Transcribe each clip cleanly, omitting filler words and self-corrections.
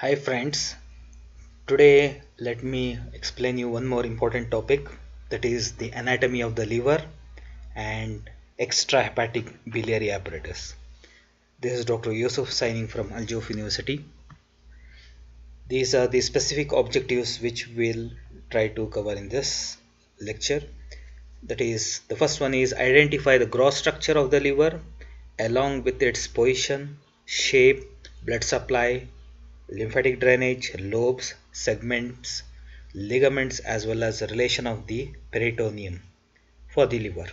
Hi friends, today let me explain you one more important topic, that is the anatomy of the liver and extrahepatic biliary apparatus. This is Dr. Yusuf signing from Al University. These are the specific objectives which we'll try to cover in this lecture. That is, the first one is identify the gross structure of the liver along with its position, shape, blood supply, lymphatic drainage, lobes, segments, ligaments, as well as the relation of the peritoneum for the liver.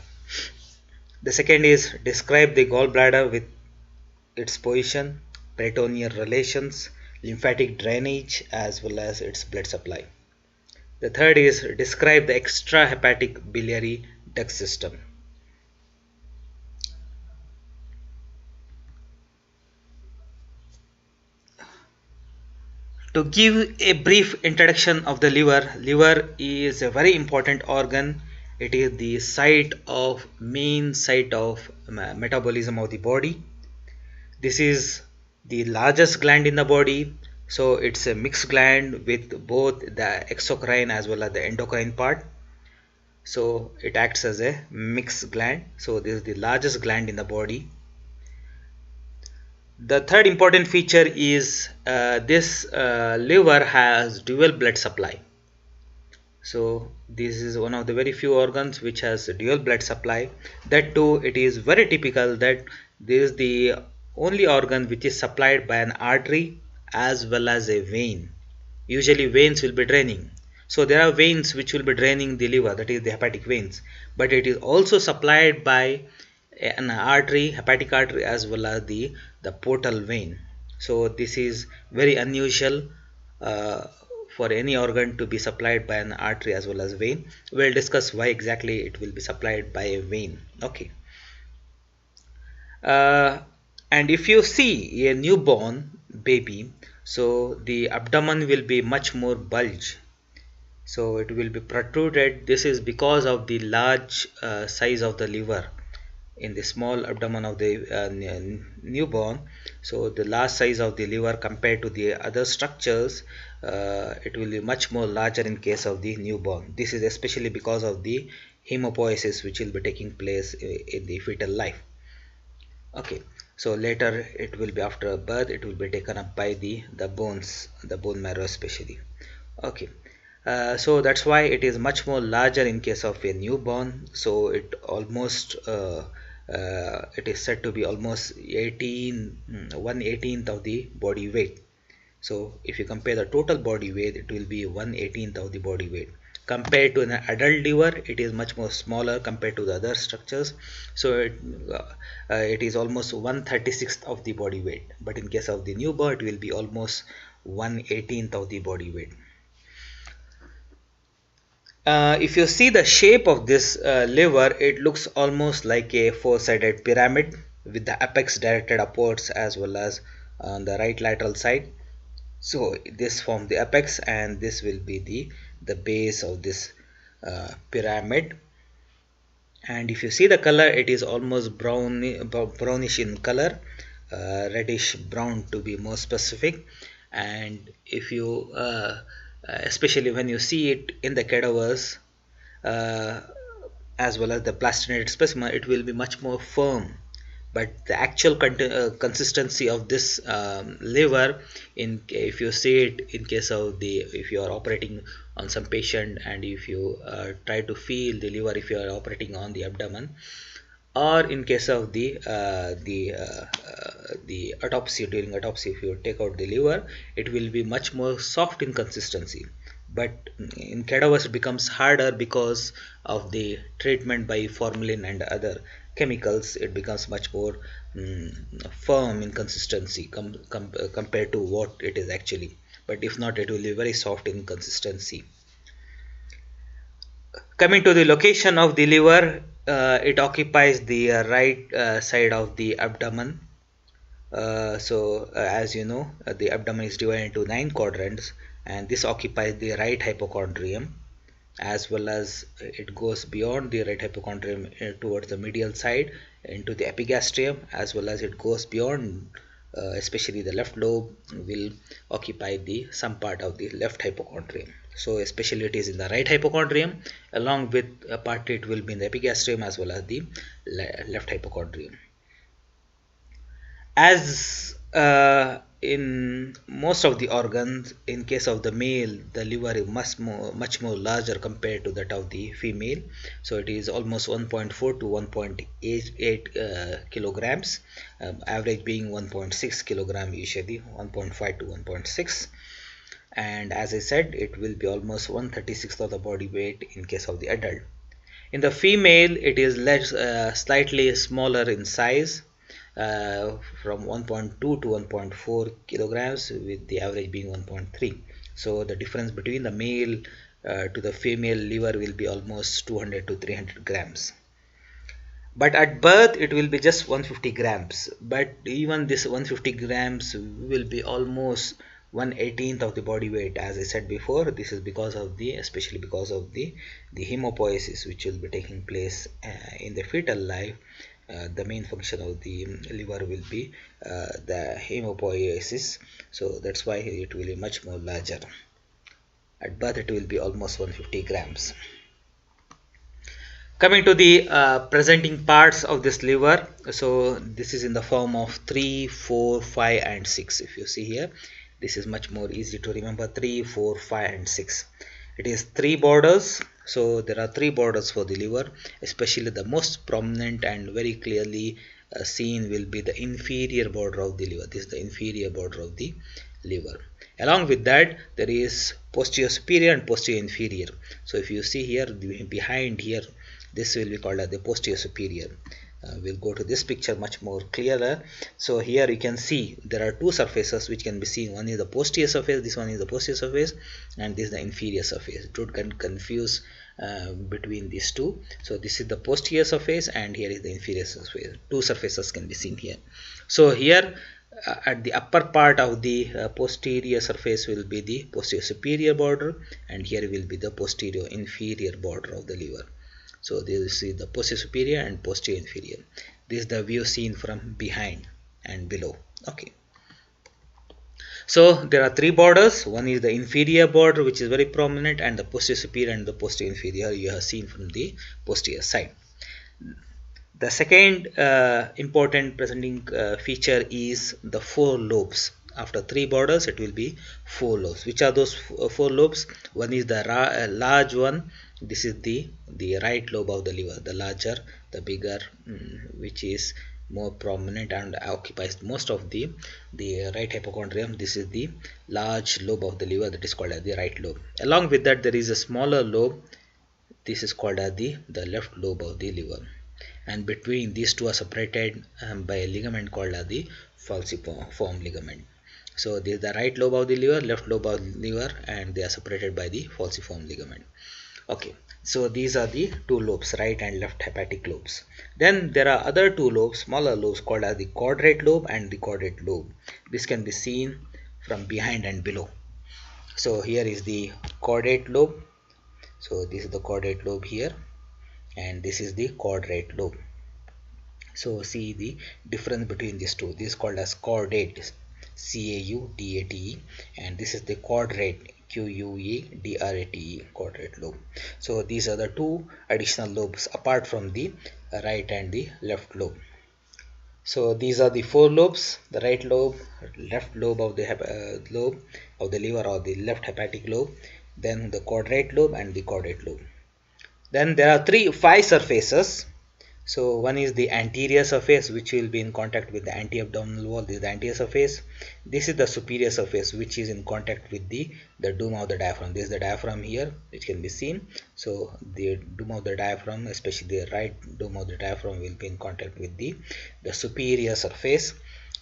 The second is describe the gallbladder with its position, peritoneal relations, lymphatic drainage, as well as its blood supply. The third is describe the extrahepatic biliary duct system. To give a brief introduction of the liver is a very important organ. It is the main site of metabolism of the body. This is the largest gland in the body, so it's a mixed gland with both the exocrine as well as the endocrine part. So it acts as a mixed gland. So this is the largest gland in the body. The third important feature is this liver has dual blood supply. So this is one of the very few organs which has dual blood supply. That too, it is very typical that this is the only organ which is supplied by an artery as well as a vein. Usually veins will be draining. So there are veins which will be draining the liver, that is the hepatic veins. But it is also supplied by an artery, hepatic artery, as well as the portal vein. So this is very unusual for any organ to be supplied by an artery as well as vein. We'll discuss why exactly it will be supplied by a vein. Okay. uh, and if you see a newborn baby, so the abdomen will be much more bulge, so it will be protruded. This is because of the large size of the liver in the small abdomen of the newborn. So the large size of the liver compared to the other structures, it will be much more larger in case of the newborn. This is especially because of the hemopoiesis which will be taking place in the fetal life. Okay, so later it will be after birth, it will be taken up by the bones, the bone marrow especially. Okay, so that's why it is much more larger in case of a newborn. So it almost it is said to be almost 1/18th of the body weight. So if you compare the total body weight, it will be 1/18th of the body weight. Compared to an adult liver, it is much more smaller compared to the other structures. So it is almost 1/36th of the body weight. But in case of the newborn, it will be almost 1/18th of the body weight. If you see the shape of this liver, it looks almost like a four-sided pyramid with the apex directed upwards as well as on the right lateral side. So this forms the apex, and this will be the base of this pyramid. And if you see the color, it is almost brownish in color, reddish brown to be more specific. And if you especially when you see it in the cadavers uh, as well as the plastinated specimen, it will be much more firm. But the actual consistency of this liver, if you see it in case of if you are operating on some patient, and if you try to feel the liver if you are operating on the abdomen, or in case of the autopsy, during autopsy if you take out the liver, it will be much more soft in consistency. But in cadavers it becomes harder because of the treatment by formalin and other chemicals. It becomes much more firm in consistency compared to what it is actually. But if not, it will be very soft in consistency. Coming to the location of the liver, it occupies the right side of the abdomen. As you know, the abdomen is divided into 9 quadrants, and this occupies the right hypochondrium, as well as it goes beyond the right hypochondrium towards the medial side into the epigastrium, as well as it goes beyond especially the left lobe, will occupy the some part of the left hypochondrium. So especially it is in the right hypochondrium, along with a part it will be in the epigastrium as well as the left hypochondrium. As in most of the organs, in case of the male, the liver is much more larger compared to that of the female. So it is almost 1.4 to 1.88 kilograms, average being 1.6 kilogram, usually 1.5 to 1.6. And as I said, it will be almost 1/36 of the body weight in case of the adult. In the female, it is slightly smaller in size, from 1.2 to 1.4 kilograms, with the average being 1.3. So the difference between the male to the female liver will be almost 200 to 300 grams. But at birth it will be just 150 grams. But even this 150 grams will be almost 1/18th of the body weight. As I said before, this is because of especially because of the hemopoiesis which will be taking place in the fetal life. The main function of the liver will be the hemopoiesis, so that's why it will be much more larger. At birth it will be almost 150 grams. Coming to the presenting parts of this liver, so this is in the form of 3, 4, 5 and 6. If you see here, this is much more easy to remember: 3, 4, 5 and 6. It is 3 borders. So there are 3 borders for the liver, especially the most prominent and very clearly seen will be the inferior border of the liver. This is the inferior border of the liver. Along with that, there is posterior superior and posterior inferior. So if you see here, behind here, this will be called as the posterior superior. We'll go to this picture much more clearer. So here you can see there are 2 surfaces which can be seen. One is the posterior surface, this one is the posterior surface, and this is the inferior surface. Don't confuse between these two. So this is the posterior surface and here is the inferior surface. 2 surfaces can be seen here. So here at the upper part of the posterior surface will be the posterior superior border, and here will be the posterior inferior border of the liver. So this is the posterior superior and posterior inferior. This is the view seen from behind and below. Okay. So there are 3 borders. One is the inferior border, which is very prominent, and the posterior superior and the posterior inferior you have seen from the posterior side. The second important presenting feature is the 4 lobes. After 3 borders, it will be 4 lobes. Which are those 4 lobes? One is the large one. This is the right lobe of the liver, the larger, the bigger, which is more prominent and occupies most of the right hypochondrium. This is the large lobe of the liver, that is called as the right lobe. Along with that, there is a smaller lobe. This is called as the left lobe of the liver, and between these two are separated by a ligament called as the falciform ligament. So this is the right lobe of the liver, left lobe of the liver, and they are separated by the falciform ligament. Okay, so these are the 2 lobes, right and left hepatic lobes. Then there are other 2 lobes, smaller lobes, called as the quadrate lobe and the caudate lobe. This can be seen from behind and below. So here is the caudate lobe. So this is the caudate lobe here, and this is the quadrate lobe. So see the difference between these two. This is called as caudate, C-A-U-D-A-T-E, and this is the quadrate, Q-U-A-D-R-A-T-E, quadrate lobe. So these are the 2 additional lobes apart from the right and the left lobe. So these are the 4 lobes: the right lobe, left lobe of the lobe of the liver, or the left hepatic lobe, then the quadrate lobe and the caudate lobe. Then there are 5 surfaces. So one is the anterior surface, which will be in contact with the anti-abdominal wall. This is the anterior surface. This is the superior surface, which is in contact with the dome of the diaphragm. This is the diaphragm here, which can be seen. So the dome of the diaphragm, especially the right dome of the diaphragm, will be in contact with the superior surface.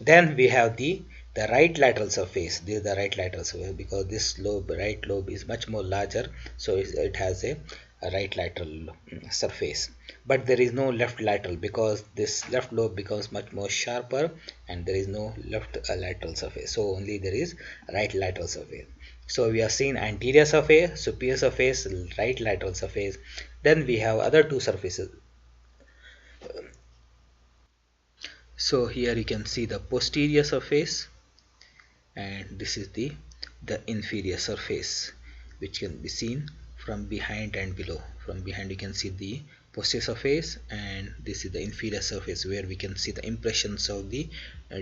Then we have the right lateral surface. This is the right lateral surface, because this right lobe is much more larger, so it has a right lateral surface. But there is no left lateral, because this left lobe becomes much more sharper and there is no left lateral surface. So only there is right lateral surface. So we have seen anterior surface, superior surface, right lateral surface. Then we have other 2 surfaces. So here you can see the posterior surface, and this is the inferior surface, which can be seen from behind and below. From behind you can see the posterior surface, and this is the inferior surface where we can see the impressions of the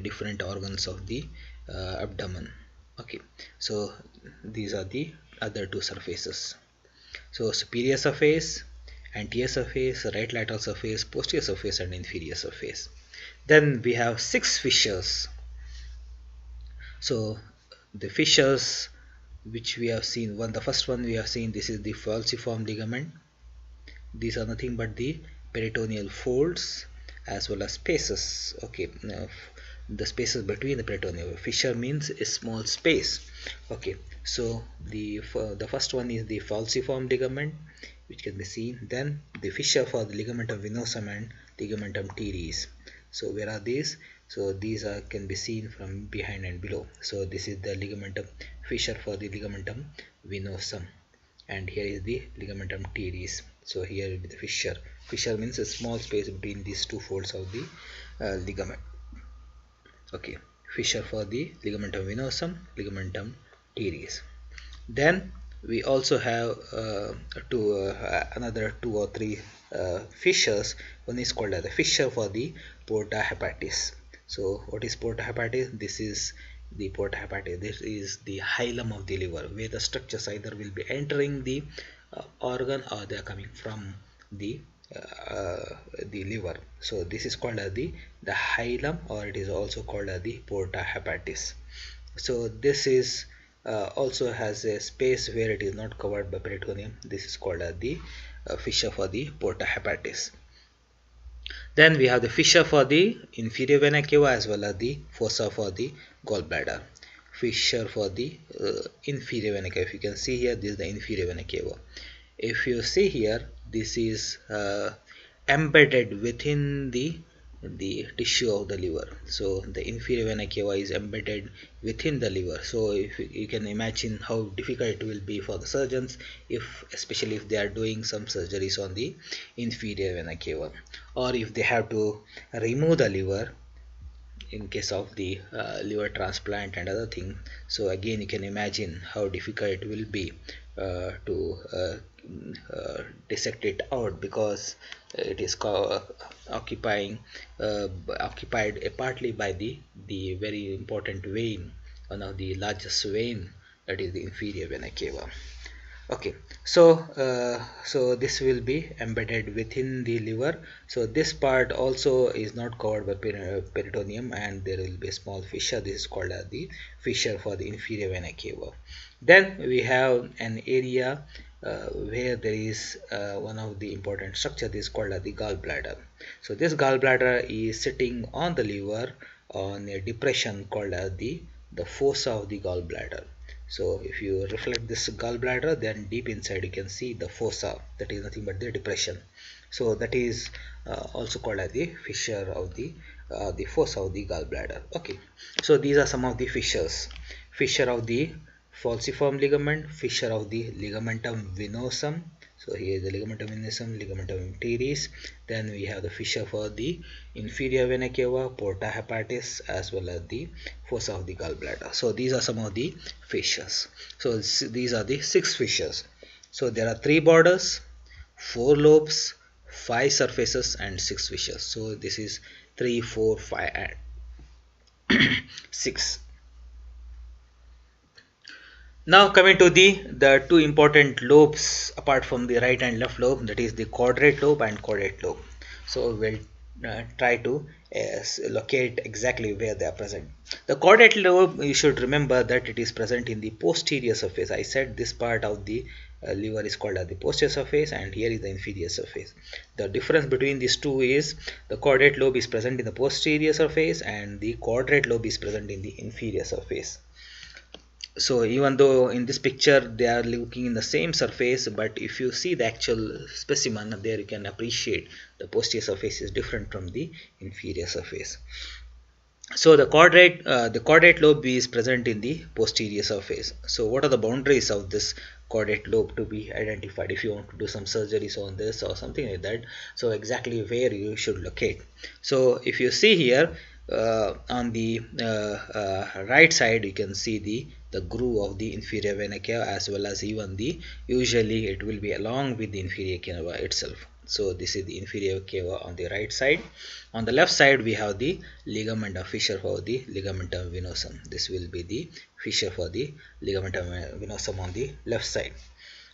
different organs of the abdomen. Okay, so these are the other two surfaces. So superior surface, anterior surface, right lateral surface, posterior surface, and inferior surface. Then we have 6 fissures. So the fissures which we have seen, the first one we have seen, this is the falciform ligament. These are nothing but the peritoneal folds as well as spaces. Okay, now the spaces between the peritoneal. Fissure means a small space. Okay, so the first one is the falciform ligament, which can be seen. Then the fissure for the ligamentum venosum and ligamentum teres. So where are these? So these are can be seen from behind and below. So this is the ligamentum fissure for the ligamentum venosum, and here is the ligamentum teres. So here will be the fissure. Fissure means a small space between these two folds of the ligament. Okay, fissure for the ligamentum venosum, ligamentum teres. Then we also have another 2 or 3 fissures. One is called as the fissure for the porta hepatis. So what is porta hepatis? This is the porta hepatis. This is the hilum of the liver, where the structures either will be entering the organ or they are coming from the liver. So this is called as the hilum, or it is also called as the porta hepatis. So this is also has a space where it is not covered by peritoneum. This is called as the fissure for the porta hepatis. Then we have the fissure for the inferior vena cava as well as the fossa for the gallbladder. Fissure for the inferior vena cava. If you can see here, this is the inferior vena cava. If you see here, this is embedded within the tissue of the liver. So the inferior vena cava is embedded within the liver. So if you can imagine how difficult it will be for the surgeons, especially if they are doing some surgeries on the inferior vena cava, or if they have to remove the liver in case of the liver transplant and other thing. So again you can imagine how difficult it will be to dissect it out, because it is occupied partly by the very important vein, one of the largest vein, that is the inferior vena cava. Okay, so this will be embedded within the liver. So this part also is not covered by peritoneum, and there will be a small fissure. This is called as the fissure for the inferior vena cava. Then we have an area where there is one of the important structure. This is called as the gallbladder. So this gallbladder is sitting on the liver on a depression called as the fossa of the gallbladder. So if you reflect this gallbladder, then deep inside you can see the fossa, that is nothing but the depression. So that is also called as the fissure of the fossa of the gallbladder. Okay, so these are some of the fissures. Fissure of the falciform ligament, fissure of the ligamentum venosum. So here is the ligamentum venosum, ligamentum teres. Then we have the fissure for the inferior vena cava, porta hepatis, as well as the fossa of the gallbladder. So these are some of the fissures. So these are the 6 fissures. So there are 3 borders, 4 lobes, 5 surfaces, and 6 fissures. So this is 3, 4, 5, and 6. Now coming to the 2 important lobes apart from the right and left lobe, that is the quadrate lobe and caudate lobe. So we'll try to locate exactly where they are present. The caudate lobe, you should remember that it is present in the posterior surface. I said this part of the liver is called as the posterior surface, and here is the inferior surface. The difference between these two is the caudate lobe is present in the posterior surface and the quadrate lobe is present in the inferior surface. So even though in this picture they are looking in the same surface, but if you see the actual specimen there, you can appreciate the posterior surface is different from the inferior surface. So the caudate lobe is present in the posterior surface. So what are the boundaries of this caudate lobe to be identified if you want to do some surgeries on this or something like that? So exactly where you should locate. So if you see here on the right side, you can see the groove of the inferior vena cava, as well as even the usually it will be along with the inferior cava itself. So this is the inferior cava on the right side. On the left side we have the ligament of fissure for the ligamentum venosum. This will be the fissure for the ligamentum venosum on the left side.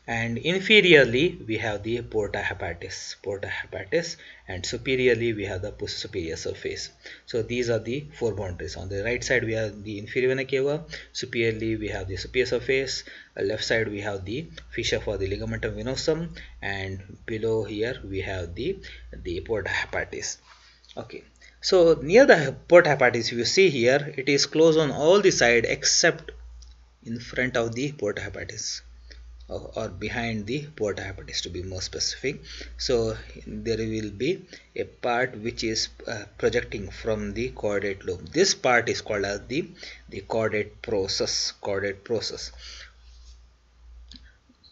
And inferiorly we have the porta hepatis, and superiorly we have the superior surface. So these are the four boundaries. On the right side we have the inferior vena cava, superiorly we have the superior surface, left side we have the fissure for the ligamentum venosum, and below here we have the porta hepatis. Okay, so near the porta hepatis, if you see here, it is closed on all the side except in front of the porta hepatis, or behind the porta hepatis to be more specific. So there will be a part which is projecting from the caudate lobe. This part is called as the caudate process.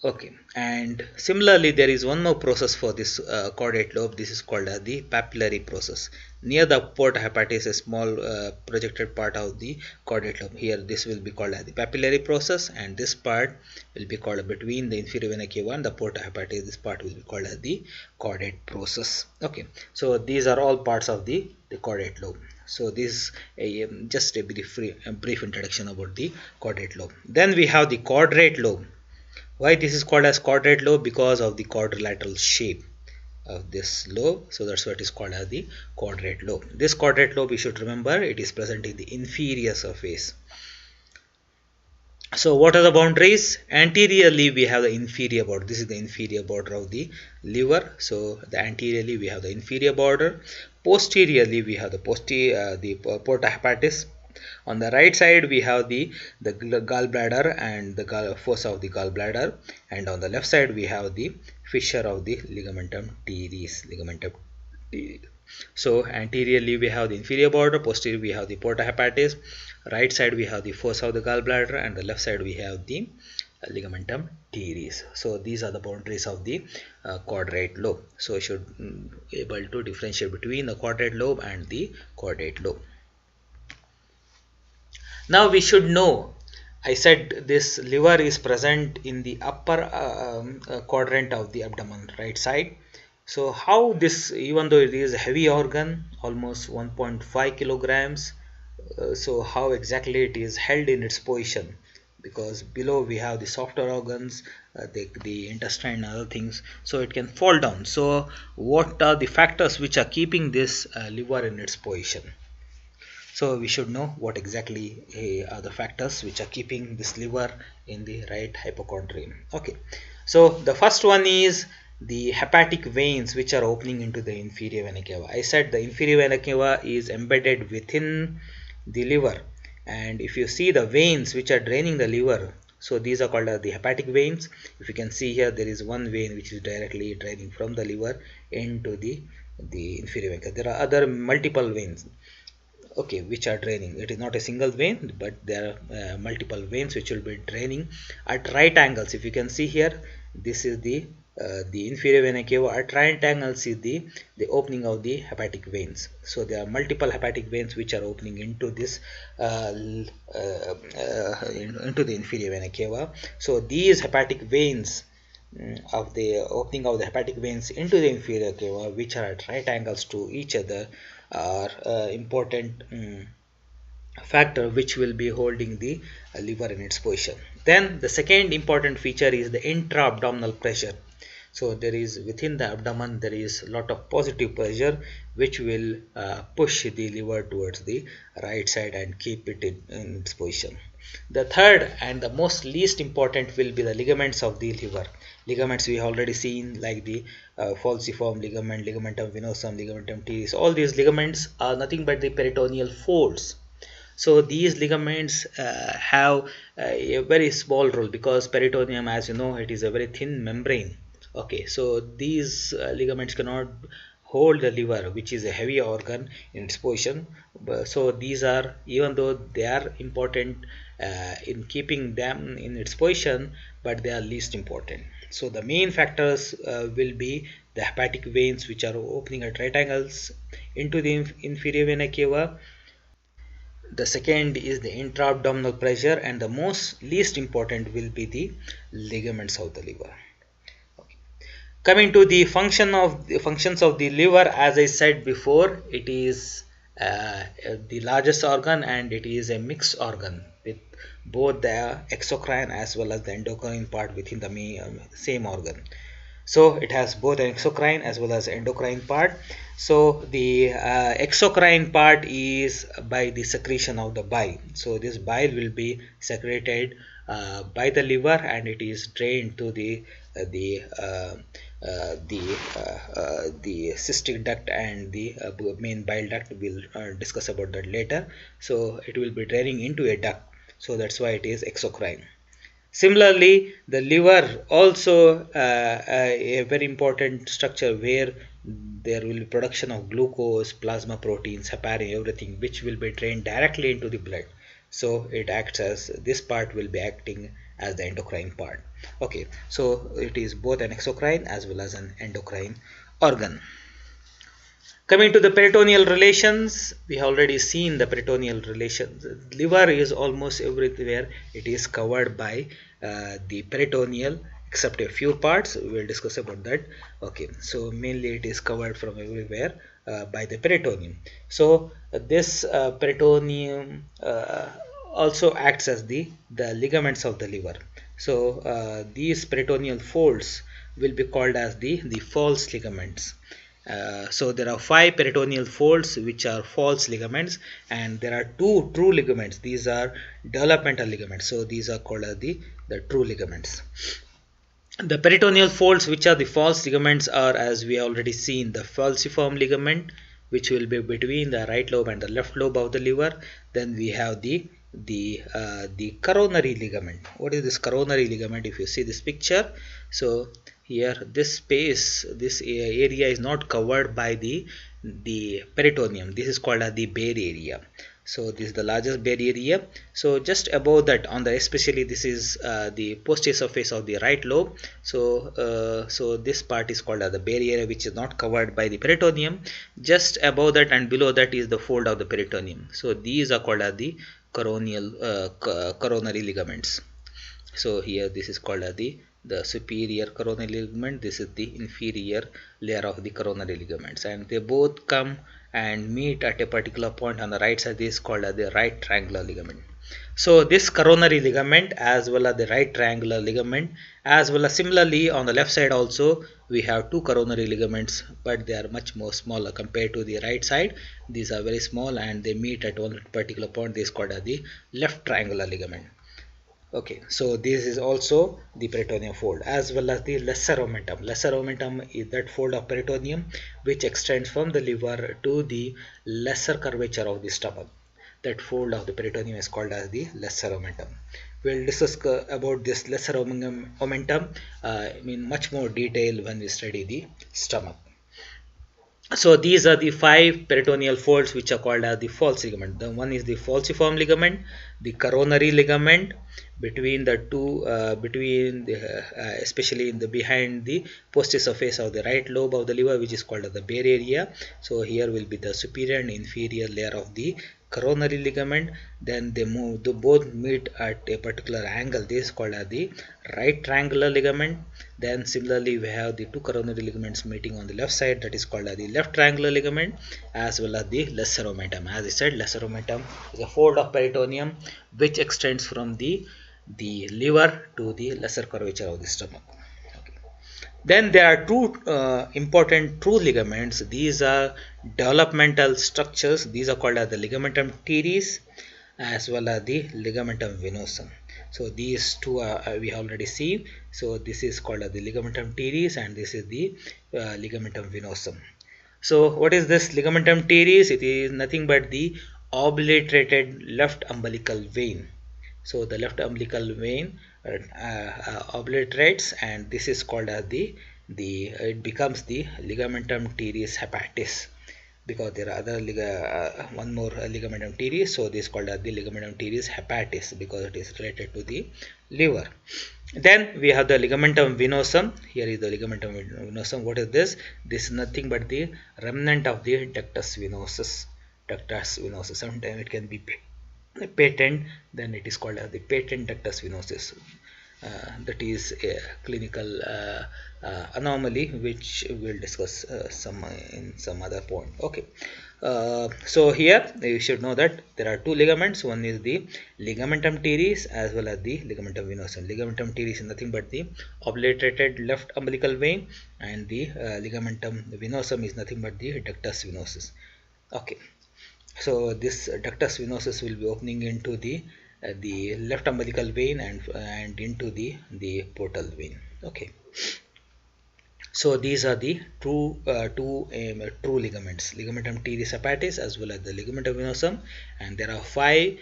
Okay, and similarly there is one more process for this caudate lobe. This is called as the papillary process. Near the porta hepatis, a small projected part of the caudate lobe. Here this will be called as the papillary process, and this part will be called between the inferior vena cava and the porta hepatis. This part will be called as the caudate process. Okay, so these are all parts of the caudate lobe. So this is just a brief introduction about the caudate lobe. Then we have the quadrate lobe. Why this is called as quadrate lobe? Because of the quadrilateral shape of this lobe. So that's what it is called as the quadrate lobe. This quadrate lobe, you should remember, it is present in the inferior surface. So what are the boundaries? Anteriorly we have the inferior border. This is the inferior border of the liver. So the anteriorly we have the inferior border. Posteriorly we have the porta hepatis. On the right side we have the gallbladder and the fossa of the gallbladder, and on the left side we have the fissure of the ligamentum teres. So anteriorly we have the inferior border, posteriorly we have the porta hepatis, right side we have the fossa of the gallbladder, and the left side we have the ligamentum teres. So these are the boundaries of the quadrate lobe. So you should be able to differentiate between the quadrate lobe and the caudate lobe. Now we should know, I said this liver is present in the upper quadrant of the abdomen, right side. So how this, even though it is a heavy organ, almost 1.5 kilograms, so how exactly it is held in its position? Because below we have the softer organs, the intestine and other things, so it can fall down. So what are the factors which are keeping this liver in its position? So we should know what exactly are the factors which are keeping this liver in the right hypochondrium. Okay, so the first one is the hepatic veins which are opening into the inferior vena cava. I said the inferior vena cava is embedded within the liver, and if you see the veins which are draining the liver, so these are called the hepatic veins. If you can see here, there is one vein which is directly draining from the liver into the inferior vena cava. There are other multiple veins, okay, which are draining. It is not a single vein, but there are multiple veins which will be draining at right angles. If you can see here, this is the inferior vena cava. At right angles is the opening of the hepatic veins. So there are multiple hepatic veins which are opening into this into the inferior vena cava. So these hepatic veins of the opening of the hepatic veins into the inferior cava, which are at right angles to each other, are important factor which will be holding the liver in its position. Then the second important feature is the intra-abdominal pressure. So there is within the abdomen, there is a lot of positive pressure which will push the liver towards the right side and keep it in its position. The third and the most least important will be the ligaments of the liver. Ligaments we have already seen, like the falciform ligament, ligamentum venosum, ligamentum teres. All these ligaments are nothing but the peritoneal folds. So these ligaments have a very small role, because peritoneum, as you know, it is a very thin membrane. Okay, so these ligaments cannot hold the liver, which is a heavy organ, in its position. So these are, even though they are important in keeping them in its position, but they are least important. So the main factors will be the hepatic veins, which are opening at right angles into the inferior vena cava. The second is the intra-abdominal pressure, and the most least important will be the ligaments of the liver. Coming to the functions of the liver, as I said before, it is the largest organ, and it is a mixed organ with both the exocrine as well as the endocrine part within the same organ. So it has both an exocrine as well as endocrine part. So the exocrine part is by the secretion of the bile. So this bile will be secreted by the liver, and it is drained to the cystic duct and the main bile duct. We'll discuss about that later. So it will be draining into a duct. So that's why it is exocrine. Similarly, the liver also a very important structure where there will be production of glucose, plasma proteins, heparin, everything, which will be drained directly into the blood. So it acts as, this part will be acting as the endocrine part. Okay, so it is both an exocrine as well as an endocrine organ. Coming to the peritoneal relations, we have already seen the peritoneal relations. Liver is almost everywhere. It is covered by the peritoneal, except a few parts. We will discuss about that. Okay, so mainly it is covered from everywhere by the peritoneum. So this peritoneum also acts as the ligaments of the liver. So these peritoneal folds will be called as the false ligaments. So there are 5 peritoneal folds which are false ligaments, and there are 2 true ligaments. These are developmental ligaments. So these are called as the true ligaments. The peritoneal folds which are the false ligaments are, as we already seen, the falciform ligament, which will be between the right lobe and the left lobe of the liver. Then we have the coronary ligament. What is this coronary ligament? If you see this picture, so here this space, this area is not covered by the peritoneum. This is called as the bare area. So this is the largest bare area. So just above that, on the, especially this is the posterior surface of the right lobe. So so this part is called as the bare area, which is not covered by the peritoneum. Just above that and below that is the fold of the peritoneum. So these are called as the coronary ligaments. So here this is called as the superior coronary ligament. This is the inferior layer of the coronary ligaments, and they both come and meet at a particular point on the right side. This is called as the right triangular ligament. So this coronary ligament as well as the right triangular ligament, as well as similarly on the left side also we have 2 coronary ligaments, but they are much more smaller compared to the right side. These are very small and they meet at one particular point. This is called as the left triangular ligament. Okay, so this is also the peritoneal fold, as well as the lesser omentum. Lesser omentum is that fold of peritoneum which extends from the liver to the lesser curvature of the stomach. That fold of the peritoneum is called as the lesser omentum. We'll discuss about this lesser omentum in much more detail when we study the stomach. So these are the 5 peritoneal folds which are called as the false ligament. The one is the falciform ligament, the coronary ligament, between the two, especially in the behind the posterior surface of the right lobe of the liver, which is called as the bare area. So here will be the superior and inferior layer of the coronary ligament. Then they both meet at a particular angle. This is called as the right triangular ligament. Then similarly we have the 2 coronary ligaments meeting on the left side. That is called as the left triangular ligament, as well as the lesser omentum. As I said, lesser omentum is a fold of peritoneum which extends from the liver to the lesser curvature of the stomach. Okay. Then there are 2 important true ligaments. These are developmental structures. These are called as the ligamentum teres as well as the ligamentum venosum. So these 2 are we already seen. So this is called as the ligamentum teres and this is the ligamentum venosum. So what is this ligamentum teres? It is nothing but the obliterated left umbilical vein. So the left umbilical vein obliterates, and this is called as the it becomes the ligamentum teres hepatis, because there are other one more ligamentum teres, so this is called as the ligamentum teres hepatis because it is related to the liver. Then we have the ligamentum venosum. Here is the ligamentum venosum. What is this? This is nothing but the remnant of the ductus venosus. Ductus venosus. Sometimes it can be patent, then it is called as the patent ductus venosus. That is a clinical anomaly which we'll discuss in some other point. Okay. So here you should know that there are two ligaments. One is the ligamentum teres as well as the ligamentum venosum. Ligamentum teres is nothing but the obliterated left umbilical vein, and the ligamentum venosum is nothing but the ductus venosus. Okay. So this ductus venosus will be opening into the left umbilical vein and into the portal vein. Okay. So these are the true ligaments, ligamentum teres hepatis as well as the ligamentum venosum, and there are 5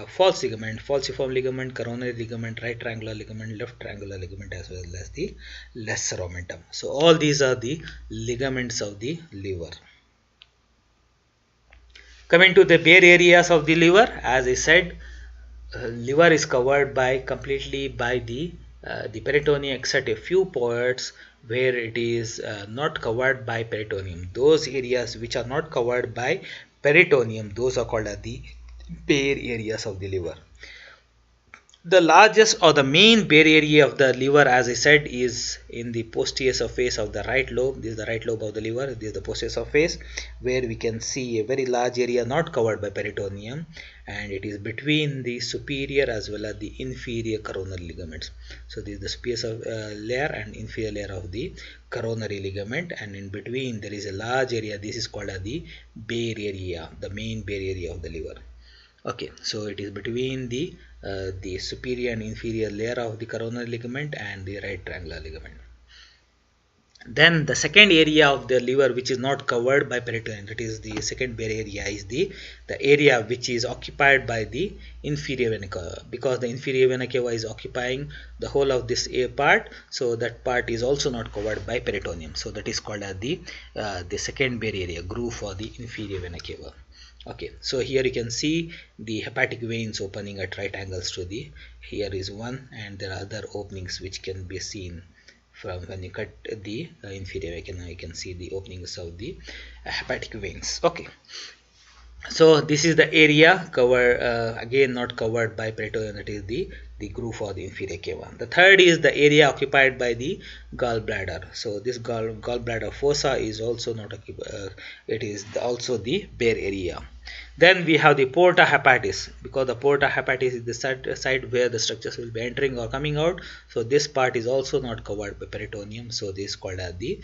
false ligament, falciform ligament, coronary ligament, right triangular ligament, left triangular ligament, as well as the lesser omentum. So all these are the ligaments of the liver. Coming to the bare areas of the liver, as I said, liver is covered completely by the peritoneum, except a few parts where it is not covered by peritoneum. Those areas which are not covered by peritoneum, those are called as the bare areas of the liver. The largest or the main bare area of the liver, as I said, is in the posterior surface of the right lobe. This is the right lobe of the liver. This is the posterior surface, where we can see a very large area not covered by peritoneum, and it is between the superior as well as the inferior coronary ligaments. So this is the superior layer and inferior layer of the coronary ligament, and in between there is a large area. This is called as the bare area, the main bare area of the liver. Okay, so it is between the superior and inferior layer of the coronary ligament and the right triangular ligament. Then the second area of the liver which is not covered by peritoneum, that is the second bare area, is the area which is occupied by the inferior vena cava, because the inferior vena cava is occupying the whole of this A part, so that part is also not covered by peritoneum. So that is called as the second bare area, groove for the inferior vena cava. Okay, so here you can see the hepatic veins opening at right angles to the, here is one, and there are other openings which can be seen from when you cut the inferior. You can see the openings of the hepatic veins. Okay, so this is the area covered, again not covered by peritoneum, that is the groove for the inferior cava. The third is the area occupied by the gallbladder. So this gallbladder fossa is also not occupied, it is also the bare area. Then we have the porta hepatis, because the porta hepatis is the site where the structures will be entering or coming out. So this part is also not covered by peritoneum. So this is called as the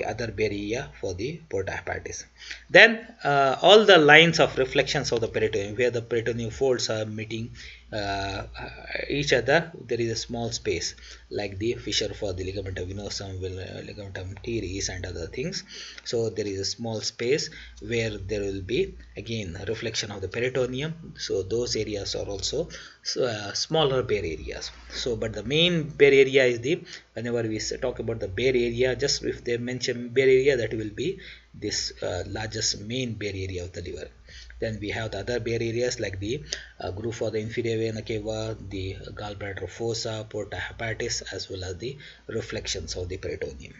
other bare area for the porta hepatis. Then all the lines of reflections of the peritoneum, where the peritoneal folds are meeting each other, there is a small space, like the fissure for the ligamentum venosum, ligamentum teres and other things. So there is a small space where there will be again a reflection of the peritoneum. So those areas are also smaller bare areas. So but the main bare area is whenever we talk about the bare area, just if they mention bare area, that will be this largest main bare area of the liver. Then we have the other bare areas like the groove for the inferior vena cava, the gallbladder fossa, porta hepatis, as well as the reflections of the peritoneum.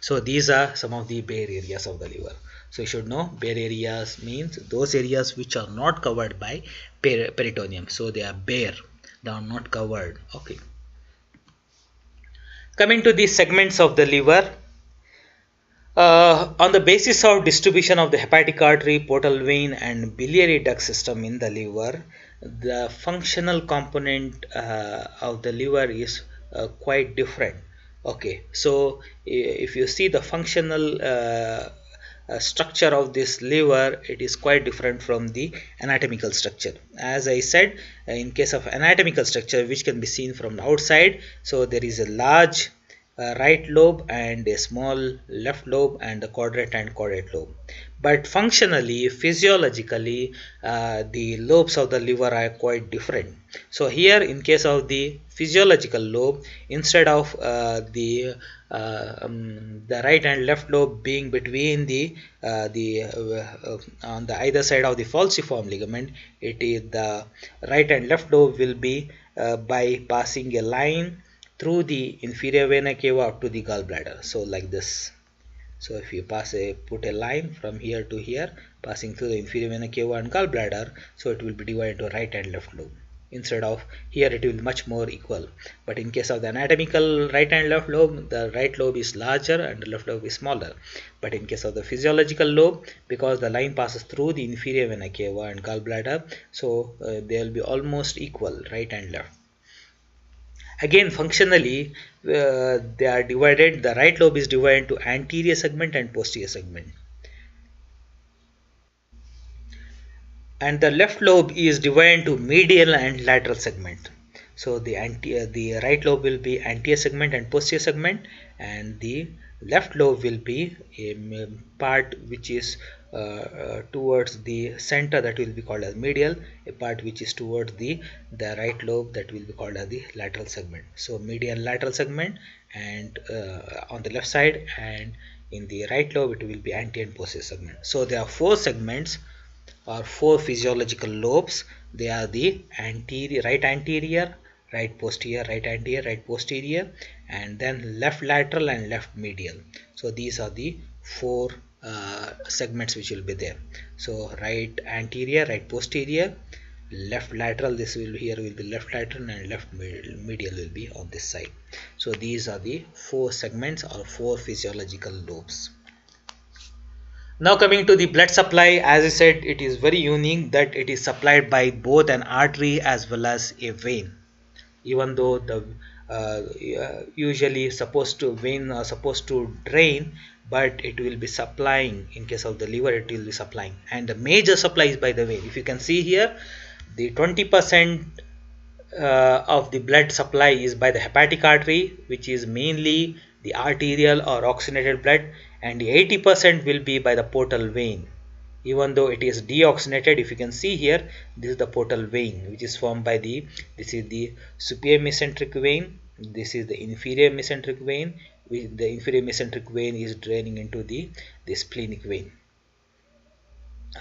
So these are some of the bare areas of the liver. So you should know bare areas means those areas which are not covered by peritoneum. So they are bare, they are not covered. Okay. Coming to the segments of the liver. On the basis of distribution of the hepatic artery, portal vein and biliary duct system in the liver, the functional component of the liver is quite different. Okay, so if you see the functional structure of this liver, it is quite different from the anatomical structure. As I said, in case of anatomical structure, which can be seen from the outside, so there is a large right lobe and a small left lobe and a quadrate and caudate lobe. But functionally, physiologically, the lobes of the liver are quite different. So here, in case of the physiological lobe, instead of the right and left lobe being between on the either side of the falciform ligament, it is the right and left lobe will be by passing a line through the inferior vena cava up to the gallbladder. So like this. So if you put a line from here to here, passing through the inferior vena cava and gallbladder, so it will be divided into right and left lobe. Instead of here, it will be much more equal. But in case of the anatomical right and left lobe, the right lobe is larger and the left lobe is smaller. But in case of the physiological lobe, because the line passes through the inferior vena cava and gallbladder, so they will be almost equal, right and left. Again, functionally, they are divided. The right lobe is divided into anterior segment and posterior segment, and the left lobe is divided into medial and lateral segment. So the right lobe will be anterior segment and posterior segment, and the left lobe will be a part which is towards the center, that will be called as medial, a part which is towards the right lobe, that will be called as the lateral segment. So medial lateral segment, and on the left side, and in the right lobe it will be anterior and posterior segment. So there are four segments or four physiological lobes. They are the right anterior, right posterior, right anterior, right posterior, and then left lateral and left medial. So these are the four segments which will be there. So right anterior, right posterior, left lateral, this will here will be left lateral, and left medial will be on this side. So these are the four segments or four physiological lobes. Now coming to the blood supply, as I said, it is very unique that it is supplied by both an artery as well as a vein. Even though the usually vein are supposed to drain, but it will be supplying. In case of the liver, it will be supplying, and the major supply is by the vein. If you can see here, the 20% of the blood supply is by the hepatic artery, which is mainly the arterial or oxygenated blood, and the 80% will be by the portal vein. Even though it is deoxygenated, if you can see here, this is the portal vein, which is formed by this is the superior mesenteric vein, this is the inferior mesenteric vein, with the inferior mesenteric vein is draining into the splenic vein.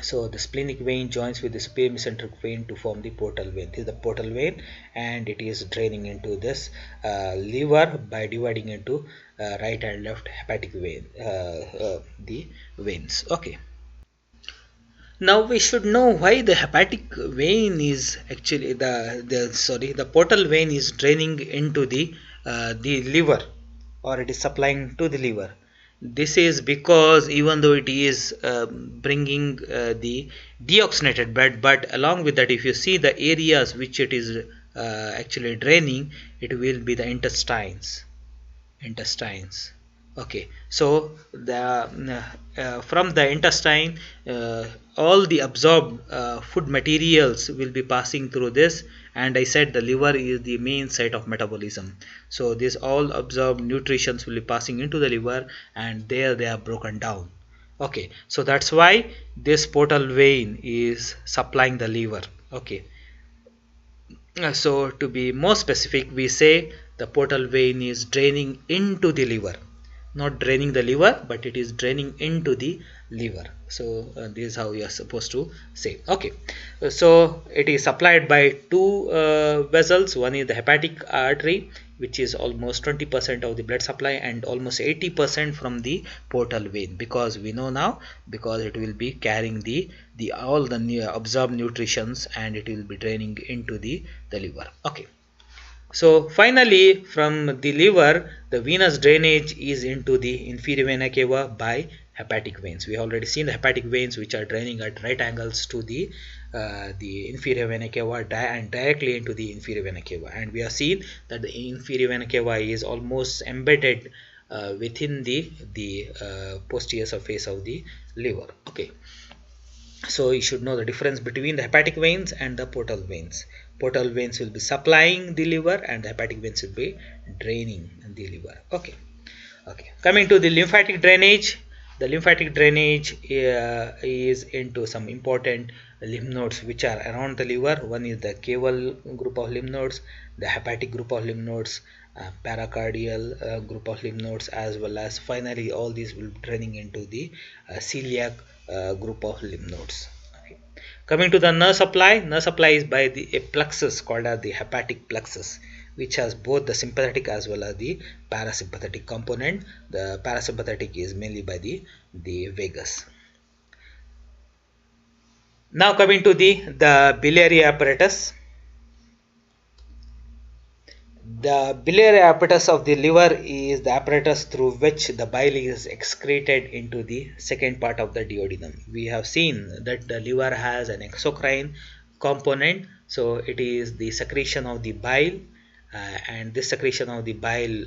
So the splenic vein joins with the superior mesenteric vein to form the portal vein. This is the portal vein, and it is draining into this liver by dividing into right and left hepatic vein, the veins. Okay. Now we should know why the hepatic vein is actually the portal vein is draining into the liver, or it is supplying to the liver. This is because even though it is bringing the deoxygenated blood, but along with that, if you see the areas which it is actually draining, it will be the intestines. Okay, so from the intestine, all the absorbed food materials will be passing through this, and I said the liver is the main site of metabolism. So this all absorbed nutrients will be passing into the liver, and there they are broken down. Okay, so that's why this portal vein is supplying the liver. Okay, so to be more specific, we say the portal vein is draining into the liver, not draining the liver, but it is draining into the liver. So this is how you are supposed to say. Okay, so it is supplied by two vessels. One is the hepatic artery, which is almost 20% of the blood supply, and almost 80% from the portal vein, because we know now, because it will be carrying all the absorbed nutritions, and it will be draining into the liver. Okay, so finally from the liver, the venous drainage is into the inferior vena cava by hepatic veins. We already seen the hepatic veins which are draining at right angles to the inferior vena cava and directly into the inferior vena cava, and we have seen that the inferior vena cava is almost embedded within the posterior surface of the liver. Okay, so you should know the difference between the hepatic veins and the portal veins. Portal veins will be supplying the liver, and the hepatic veins will be draining the liver. Okay. Coming to the lymphatic drainage, The lymphatic drainage is into some important lymph nodes which are around the liver. One is the caval group of lymph nodes, the hepatic group of lymph nodes, pericardial group of lymph nodes, as well as finally all these will be draining into the celiac group of lymph nodes. Okay. Coming to the nerve supply is by a plexus called as the hepatic plexus, which has both the sympathetic as well as the parasympathetic component. The parasympathetic is mainly by the vagus. Now coming to the biliary apparatus. The biliary apparatus of the liver is the apparatus through which the bile is excreted into the second part of the duodenum. We have seen that the liver has an exocrine component, so it is the secretion of the bile, and this secretion of the bile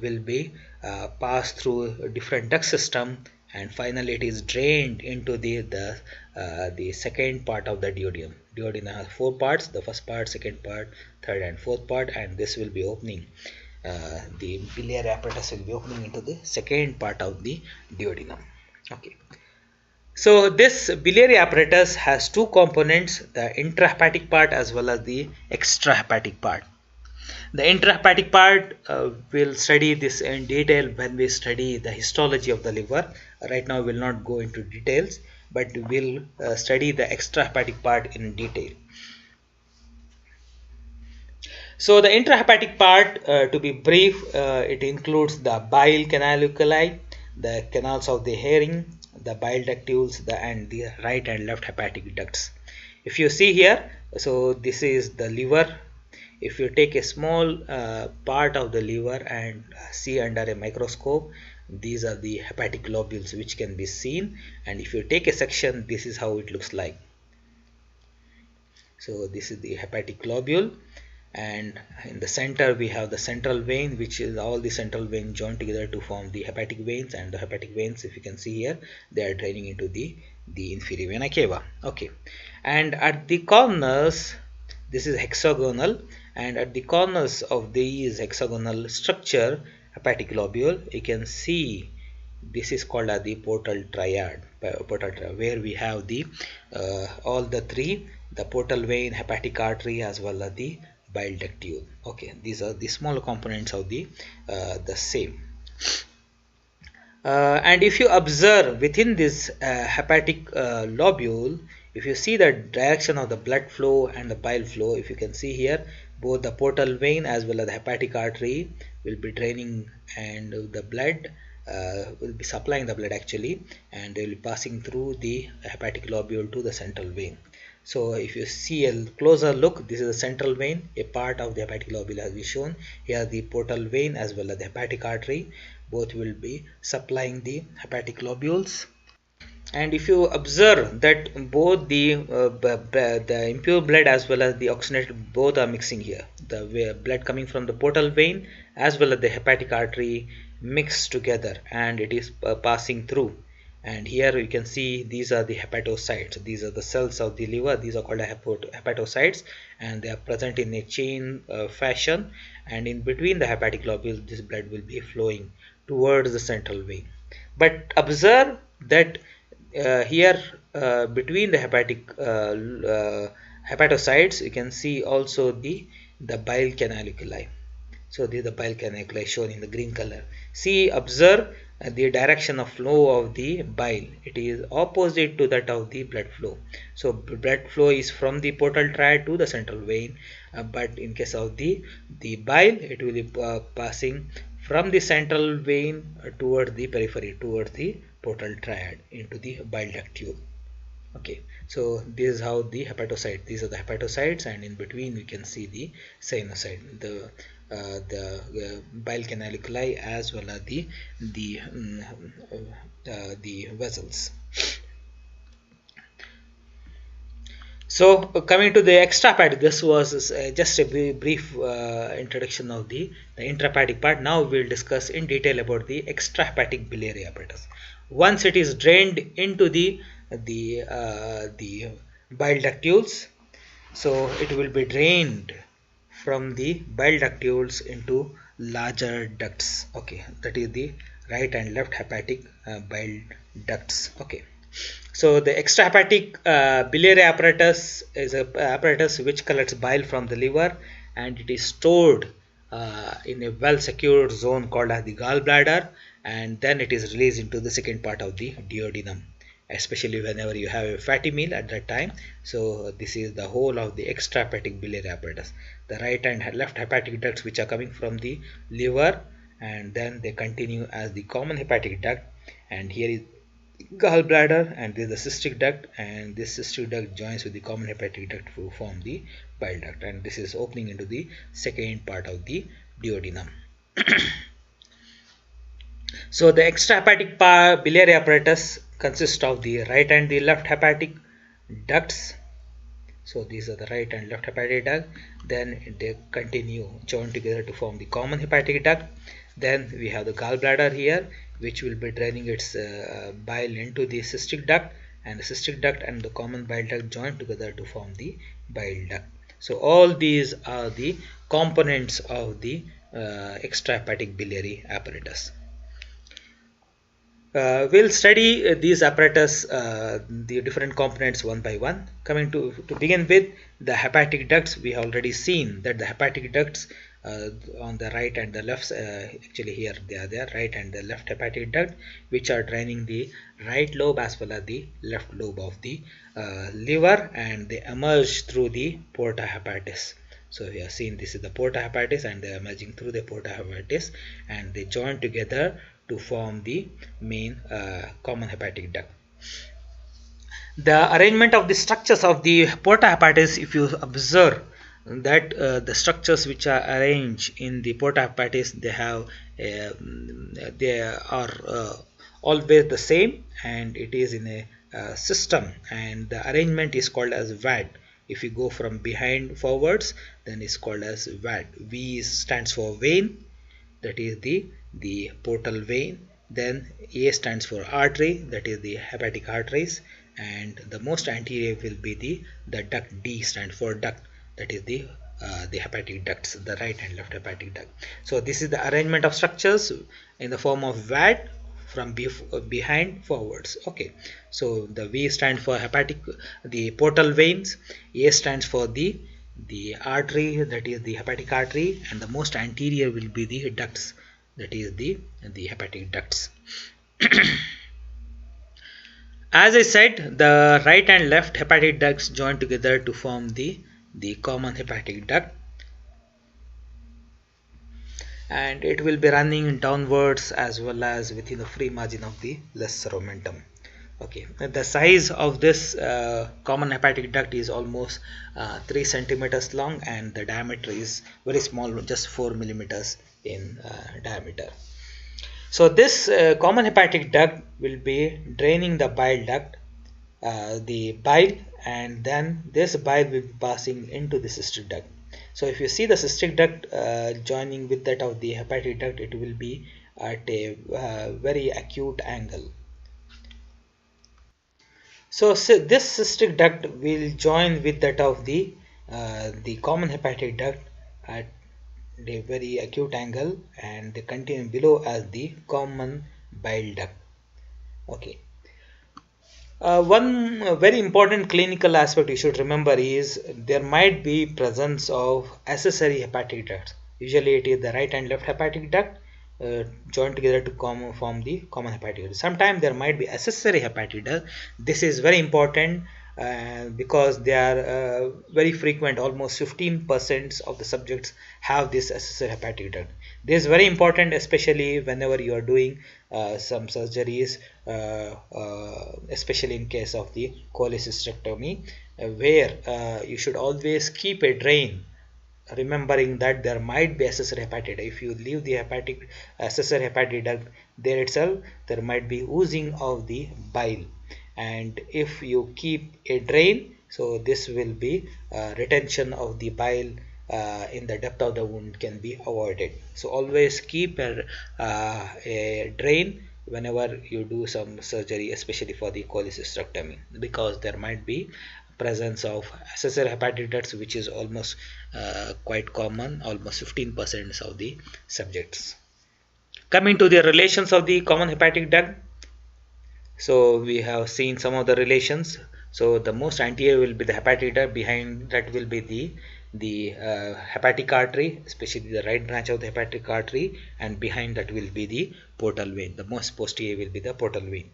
will be passed through different duct system, and finally it is drained into the second part of the duodenum. Duodenum has four parts: the first part, second part, third and fourth part, and this will be opening. The biliary apparatus will be opening into the second part of the duodenum. Okay. So this biliary apparatus has two components: the intrahepatic part as well as the extrahepatic part. The intrahepatic part we'll study this in detail when we study the histology of the liver. Right now we'll not go into details, but we'll study the extrahepatic part in detail. So the intrahepatic part, to be brief, it includes the bile canaliculi, the canals of the herring, the bile ductules, and the right and left hepatic ducts. If you see here, so this is the liver. If you take a small part of the liver and see under a microscope, these are the hepatic lobules which can be seen, and if you take a section, this is how it looks like. So this is the hepatic lobule, and in the center we have the central vein, which is all the central veins joined together to form the hepatic veins, and the hepatic veins, if you can see here, they are draining into the inferior vena cava. Okay, and at the corners, this is hexagonal, and at the corners of these hexagonal structure, hepatic lobule, you can see this is called as the portal triad, where we have the all the three: the portal vein, hepatic artery, as well as the bile ductule. Okay, these are the small components of the same. And if you observe within this hepatic lobule, if you see the direction of the blood flow and the bile flow, if you can see here, both the portal vein as well as the hepatic artery will be draining, and the blood will be supplying the blood actually, and they will be passing through the hepatic lobule to the central vein. So if you see a closer look, this is the central vein, a part of the hepatic lobule has been shown. Here the portal vein as well as the hepatic artery, both will be supplying the hepatic lobules. And if you observe that both the impure blood as well as the oxygenated, both are mixing here. The blood coming from the portal vein as well as the hepatic artery mixed together, and it is passing through. And here you can see these are the hepatocytes. These are the cells of the liver. These are called hepatocytes, and they are present in a chain fashion. And in between the hepatic lobules, this blood will be flowing towards the central vein. But observe that here between the hepatocytes, you can see also the bile canaliculi. So this is the bile canaliculi shown in the green color. See, observe the direction of flow of the bile. It is opposite to that of the blood flow. So blood flow is from the portal triad to the central vein, but in case of the bile, it will be passing from the central vein toward the periphery, towards the portal triad into the bile ductule. Okay, so this is how the hepatocyte, these are the hepatocytes, and in between we can see the sinusoid, the bile canaliculi as well as the vessels. So coming to the extrahepatic, this was just a brief introduction of the intrahepatic part. Now we will discuss in detail about the extrahepatic biliary apparatus. Once it is drained into the bile ductules, so it will be drained from the bile ductules into larger ducts. Okay, that is the right and left hepatic bile ducts. Okay. So the extrahepatic biliary apparatus is a apparatus which collects bile from the liver, and it is stored in a well secured zone called as the gallbladder, and then it is released into the second part of the duodenum, especially whenever you have a fatty meal at that time. So this is the whole of the extrahepatic biliary apparatus. The right and left hepatic ducts which are coming from the liver, and then they continue as the common hepatic duct, and here is gallbladder, and this is the cystic duct, and this cystic duct joins with the common hepatic duct to form the bile duct, and this is opening into the second part of the duodenum. So the extrahepatic biliary apparatus consists of the right and the left hepatic ducts. So these are the right and left hepatic duct. Then they continue join together to form the common hepatic duct. Then we have the gallbladder here, which will be draining its bile into the cystic duct, and the cystic duct and the common bile duct join together to form the bile duct. So all these are the components of the extrahepatic biliary apparatus. We'll study these apparatus, the different components one by one. Coming to begin with the hepatic ducts, we have already seen that the hepatic ducts on the right and the left, actually here they are there, right and the left hepatic duct, which are draining the right lobe as well as the left lobe of the liver, and they emerge through the porta hepatis. So we have seen this is the porta hepatis, and they are emerging through the porta hepatis, and they join together to form the main common hepatic duct. The arrangement of the structures of the porta hepatis, if you observe that the structures which are arranged in the porta hepatis, they are always the same, and it is in a system, and the arrangement is called as VAD. If you go from behind forwards, then it's called as VAD. V stands for vein, that is the portal vein. Then A stands for artery, that is the hepatic arteries, and the most anterior will be the duct. D stands for duct, that is the hepatic ducts, the right and left hepatic duct. So this is the arrangement of structures in the form of VAD from behind forwards. Okay, so the V stands for hepatic, the portal veins. A stands for the artery, that is the hepatic artery, and the most anterior will be the ducts, that is the hepatic ducts. As I said, the right and left hepatic ducts join together to form the common hepatic duct, and it will be running downwards as well as within the free margin of the lesser omentum. Okay, the size of this common hepatic duct is almost 3 centimeters long, and the diameter is very small, just 4 millimeters in diameter. So this common hepatic duct will be draining the bile duct, the bile, and then this bile will be passing into the cystic duct. So if you see the cystic duct joining with that of the hepatic duct, it will be at a very acute angle. So this cystic duct will join with that of the common hepatic duct at a very acute angle, and they continue below as the common bile duct. Okay. One very important clinical aspect you should remember is there might be presence of accessory hepatic ducts. Usually it is the right and left hepatic duct joined together to form the common hepatic duct. Sometimes there might be accessory hepatic duct. This is very important because they are very frequent. Almost 15% of the subjects have this accessory hepatic duct. This is very important, especially whenever you are doing some surgeries, especially in case of the cholecystectomy, where you should always keep a drain, remembering that there might be accessory hepatic. If you leave the accessory hepatic duct there itself, there might be oozing of the bile, and if you keep a drain, so this will be retention of the bile in the depth of the wound can be avoided. So always keep a drain whenever you do some surgery, especially for the cholecystectomy, because there might be presence of accessory hepatic ducts, which is almost quite common, almost 15% of the subjects. Coming to the relations of the common hepatic duct, so we have seen some of the relations. So the most anterior will be the hepatic duct, behind that will be the hepatic artery, especially the right branch of the hepatic artery, and behind that will be the portal vein. The most posterior will be the portal vein.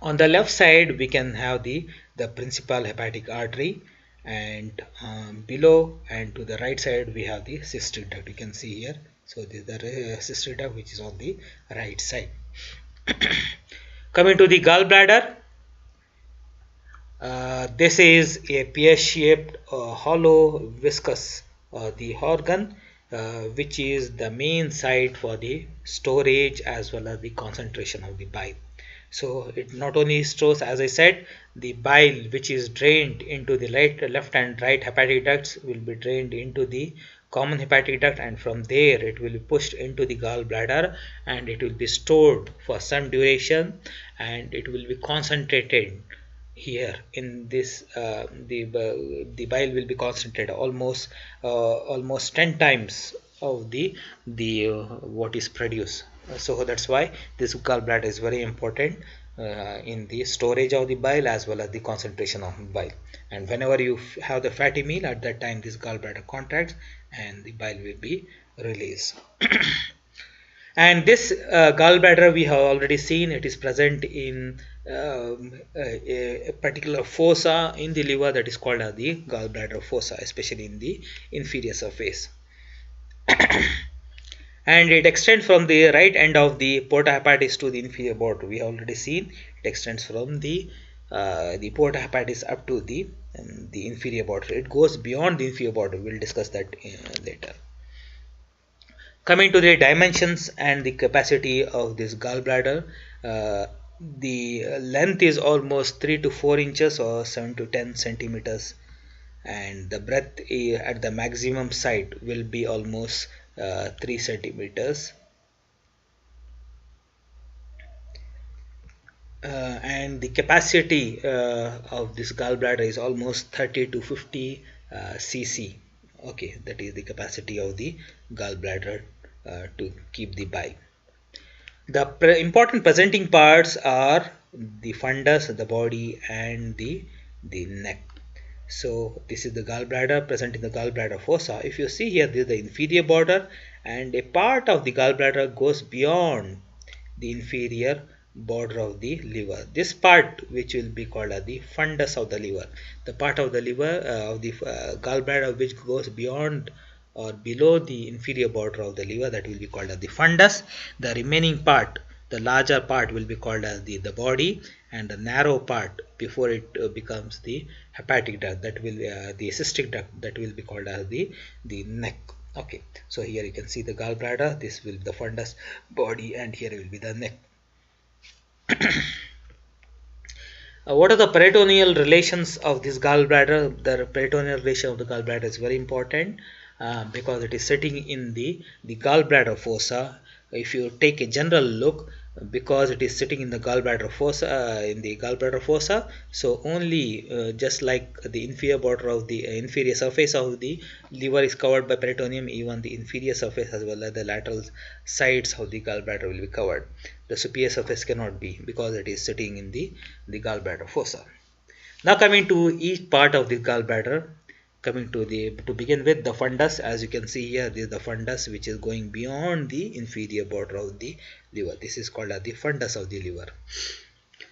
On the left side we can have the principal hepatic artery, and below and to the right side we have the cystic duct. You can see here. So this is the cystic duct which is on the right side. Coming to the gallbladder, this is a pear-shaped hollow viscous the organ, which is the main site for the storage as well as the concentration of the bile. So it not only stores, as I said, the bile which is drained into the left and right hepatic ducts will be drained into the common hepatic duct, and from there it will be pushed into the gallbladder, and it will be stored for some duration, and it will be concentrated here in this. The bile will be concentrated almost 10 times of the what is produced. So that's why this gallbladder is very important in the storage of the bile as well as the concentration of bile. And whenever you have the fatty meal, at that time this gallbladder contracts and the bile will be released. And this gallbladder we have already seen, it is present in a particular fossa in the liver that is called as the gallbladder fossa, especially in the inferior surface. And it extends from the right end of the porta hepatis to the inferior border. We have already seen it extends from the porta hepatis up to the inferior border. It goes beyond the inferior border. We will discuss that later. Coming to the dimensions and the capacity of this gallbladder, the length is almost 3 to 4 inches or 7 to 10 centimeters, and the breadth at the maximum site will be almost 3 centimeters. And the capacity of this gallbladder is almost 30 to 50 cc. Okay, that is the capacity of the gallbladder to keep the bile. The important presenting parts are the fundus, the body, and the neck. So this is the gallbladder present in the gallbladder fossa. If you see here, this is the inferior border, and a part of the gallbladder goes beyond the inferior border of the liver. This part, which will be called as the fundus of the liver, the part of the liver of the gallbladder which goes beyond or below the inferior border of the liver, that will be called as the fundus. The remaining part, the larger part, will be called as the body, and the narrow part before it becomes the hepatic duct, that will the cystic duct, that will be called as the neck. Okay, so here you can see the gallbladder, this will be the fundus, body, and here will be the neck. What are the peritoneal relations of this gallbladder? The peritoneal relation of the gallbladder is very important because it is sitting in the gallbladder fossa. If you take a general look, because it is sitting in the gallbladder fossa, so only just like the inferior border of the inferior surface of the liver is covered by peritoneum, even the inferior surface as well as the lateral sides of the gallbladder will be covered. The superior surface cannot be, because it is sitting in the gallbladder fossa. Now coming to each part of the gallbladder, to begin with the fundus. As you can see here, this is the fundus which is going beyond the inferior border of the liver. This is called as the fundus of the liver.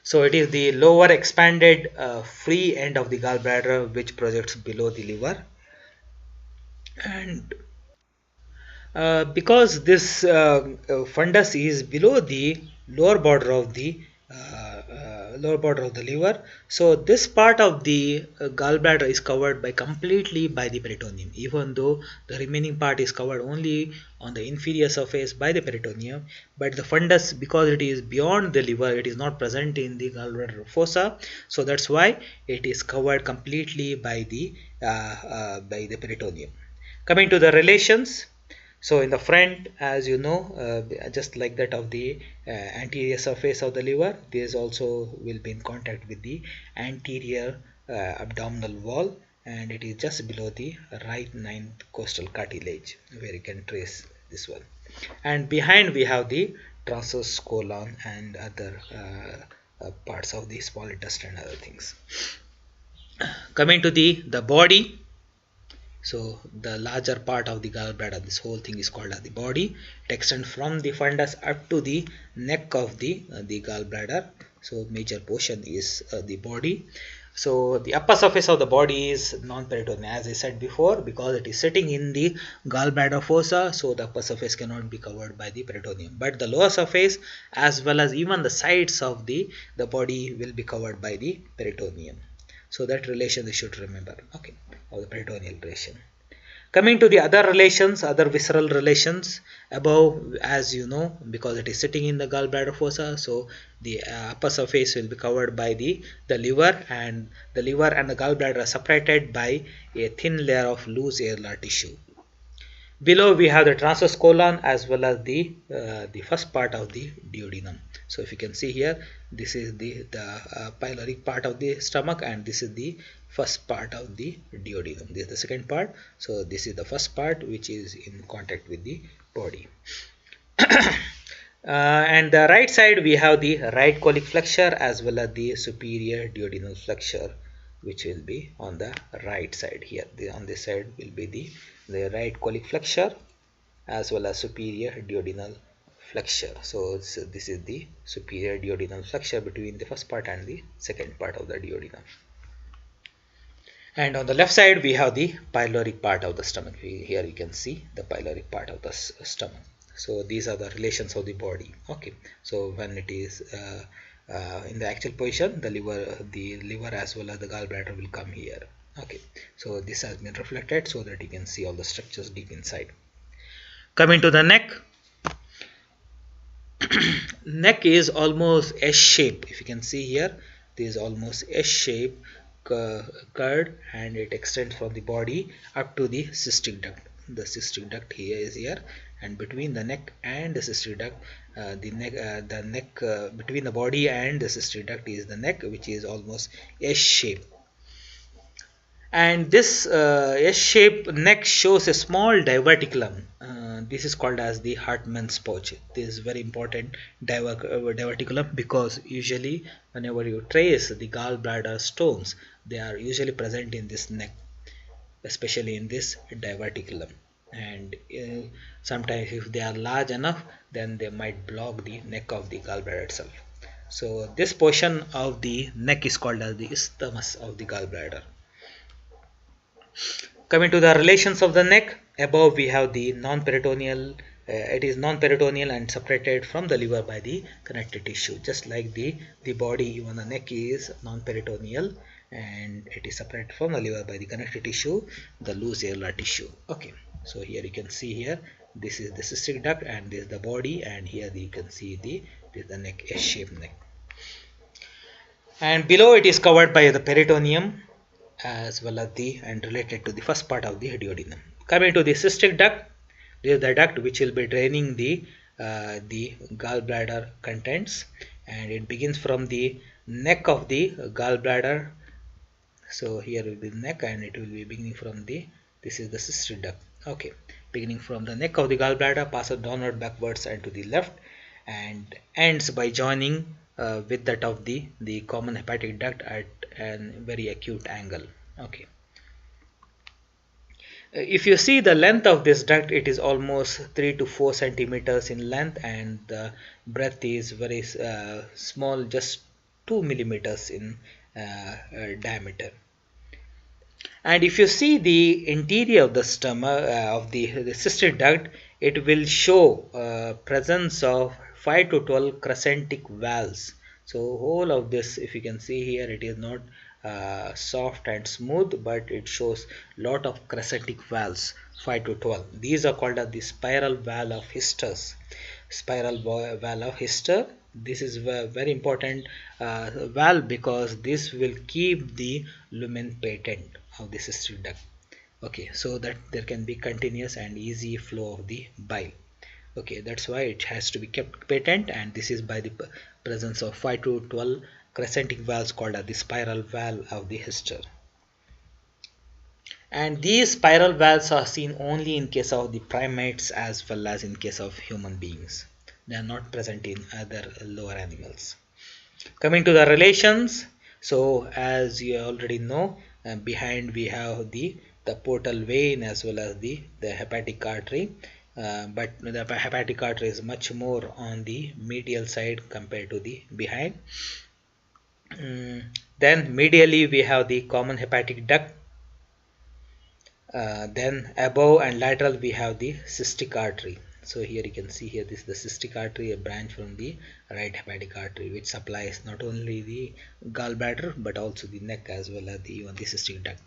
So it is the lower expanded free end of the gallbladder which projects below the liver, and because this fundus is below the lower border of the liver, so this part of the gallbladder is covered completely by the peritoneum, even though the remaining part is covered only on the inferior surface by the peritoneum. But the fundus, because it is beyond the liver, it is not present in the gallbladder fossa, so that's why it is covered completely by the peritoneum. Coming to the relations, so in the front, as you know, just like that of the anterior surface of the liver, this also will be in contact with the anterior abdominal wall, and it is just below the right ninth costal cartilage, where you can trace this one. And behind we have the transverse colon and other parts of the small intestine and other things. Coming to the body, so the larger part of the gallbladder, this whole thing is called as the body. It extends from the fundus up to the neck of the gallbladder. So major portion is the body. So the upper surface of the body is non-peritoneal, as I said before, because it is sitting in the gallbladder fossa. So the upper surface cannot be covered by the peritoneum, but the lower surface as well as even the sides of the body will be covered by the peritoneum. So that relation we should remember, okay, of the peritoneal relation. Coming to the other relations, other visceral relations, above, as you know, because it is sitting in the gallbladder fossa, so the upper surface will be covered by the liver, and the liver and the gallbladder are separated by a thin layer of loose areolar tissue. Below we have the transverse colon as well as the first part of the duodenum. So if you can see here, this is the pyloric part of the stomach, and this is the first part of the duodenum. This is the second part. So this is the first part which is in contact with the body. And the right side we have the right colic flexure as well as the superior duodenal flexure, which will be on the right side here. On this side will be the right colic flexure as well as superior duodenal flexure. So this is the superior duodenal flexure between the first part and the second part of the duodenum. And on the left side we have the pyloric part of the stomach. Here you can see the pyloric part of the stomach. So these are the relations of the body. Okay, so when it is in the actual position, the liver as well as the gallbladder will come here. Okay, so this has been reflected so that you can see all the structures deep inside. Coming to the neck. Neck is almost S-shape. If you can see here, this is almost S-shape curved, and it extends from the body up to the cystic duct. The cystic duct here is here, and between the neck and the cystic duct, the neck between the body and the cystic duct is the neck, which is almost S-shape. And this S-shaped neck shows a small diverticulum. This is called as the Hartmann's pouch. This is very important diverticulum, because usually whenever you trace the gallbladder stones, they are usually present in this neck, especially in this diverticulum. And sometimes if they are large enough, then they might block the neck of the gallbladder itself. So this portion of the neck is called as the isthmus of the gallbladder. Coming to the relations of the neck, above we have the non-peritoneal. It is non-peritoneal and separated from the liver by the connective tissue. Just like the body, even the neck is non-peritoneal and it is separated from the liver by the connective tissue, the loose areolar tissue. Okay, so here you can see here, this is the cystic duct and this is the body, and here you can see this is the neck, S-shaped neck. And below it is covered by the peritoneum as well as and related to the first part of the duodenum. Coming to the cystic duct, this is the duct which will be draining the gallbladder contents, and it begins from the neck of the gallbladder. So here will be the neck, and it will be beginning from this is the cystic duct. Okay, beginning from the neck of the gallbladder, passes downward, backwards, and to the left, and ends by joining with that of the common hepatic duct at a very acute angle. Okay, if you see the length of this duct, it is almost 3 to 4 centimeters in length, and the breadth is very small, just 2 millimeters in diameter. And if you see the interior of the stomach of the cystic duct, it will show presence of 5 to 12 crescentic valves. So whole of this, if you can see here, it is not soft and smooth, but it shows lot of crescentic valves, 5 to 12. These are called as the spiral valve of Histers. Spiral valve of Hister. This is a very important valve, because this will keep the lumen patent of the cystic duct. Okay, so that there can be continuous and easy flow of the bile. Okay, that's why it has to be kept patent, and this is by the presence of 5 to 12 crescentic valves called as the spiral valve of the Hister. And these spiral valves are seen only in case of the primates as well as in case of human beings. They are not present in other lower animals. Coming to the relations, so as you already know, behind we have the portal vein as well as the hepatic artery, but the hepatic artery is much more on the medial side compared to the behind. Then medially we have the common hepatic duct. Then above and lateral we have the cystic artery. So here you can see here, this is the cystic artery, a branch from the right hepatic artery, which supplies not only the gallbladder but also the neck as well as even the cystic duct.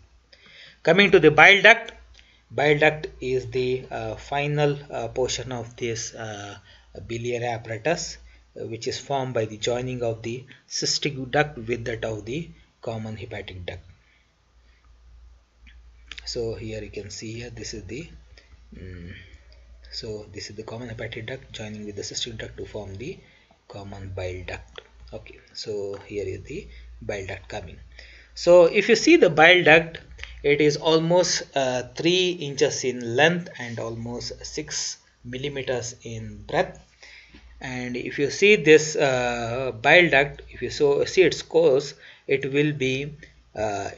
Coming to the bile duct is the final portion of this biliary apparatus, which is formed by the joining of the cystic duct with that of the common hepatic duct. So here you can see here, this is the common hepatic duct joining with the cystic duct to form the common bile duct. Okay, so here is the bile duct coming. So if you see the bile duct, it is almost 3 inches in length and almost 6 millimeters in breadth. And if you see this bile duct, if you see its course, it will be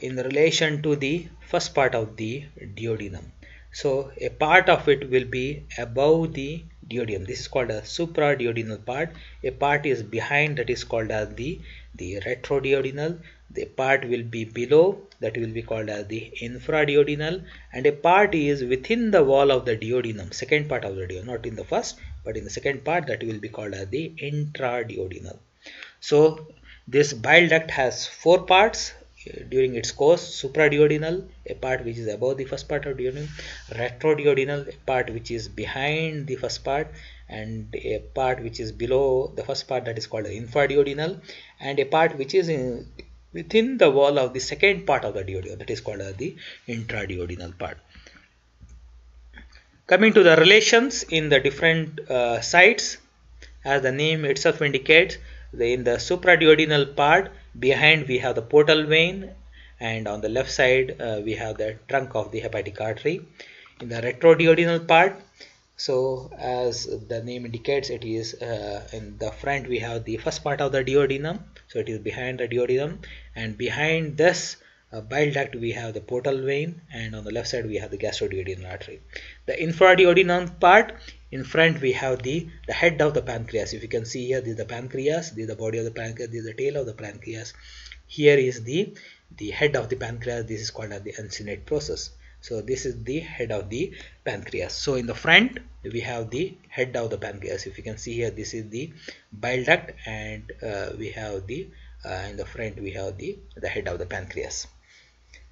in relation to the first part of the duodenum. So a part of it will be above the duodenum. This is called a supraduodenal part. A part is behind, that is called as the retroduodenal. The part will be below, that will be called as the infraduodenal, and a part is within the wall of the duodenum, second part of the duodenum, not in the first but in the second part, that will be called as the intraduodenal. So this bile duct has 4 parts during its course: supraduodenal, a part which is above the first part of duodenum; retroduodenal, a part which is behind the first part; and a part which is below the first part, that is called the infraduodenal; and a part which is within the wall of the second part of the duodenum, that is called the intraduodenal part. Coming to the relations in the different sites, as the name itself indicates, in the supraduodenal part, behind we have the portal vein, and on the left side we have the trunk of the hepatic artery. In the retroduodenal part, so as the name indicates, it is in the front we have the first part of the duodenum, so it is behind the duodenum, and behind this bile duct we have the portal vein, and on the left side we have the gastroduodenal artery. The infraduodenal part, in front we have the head of the pancreas. If you can see here, this is the pancreas, this is the body of the pancreas, this is the tail of the pancreas. Here is the head of the pancreas. This is called as the uncinate process. So this is the head of the pancreas. So in the front we have the head of the pancreas. If you can see here, this is the bile duct, and we have the in the front we have the head of the pancreas,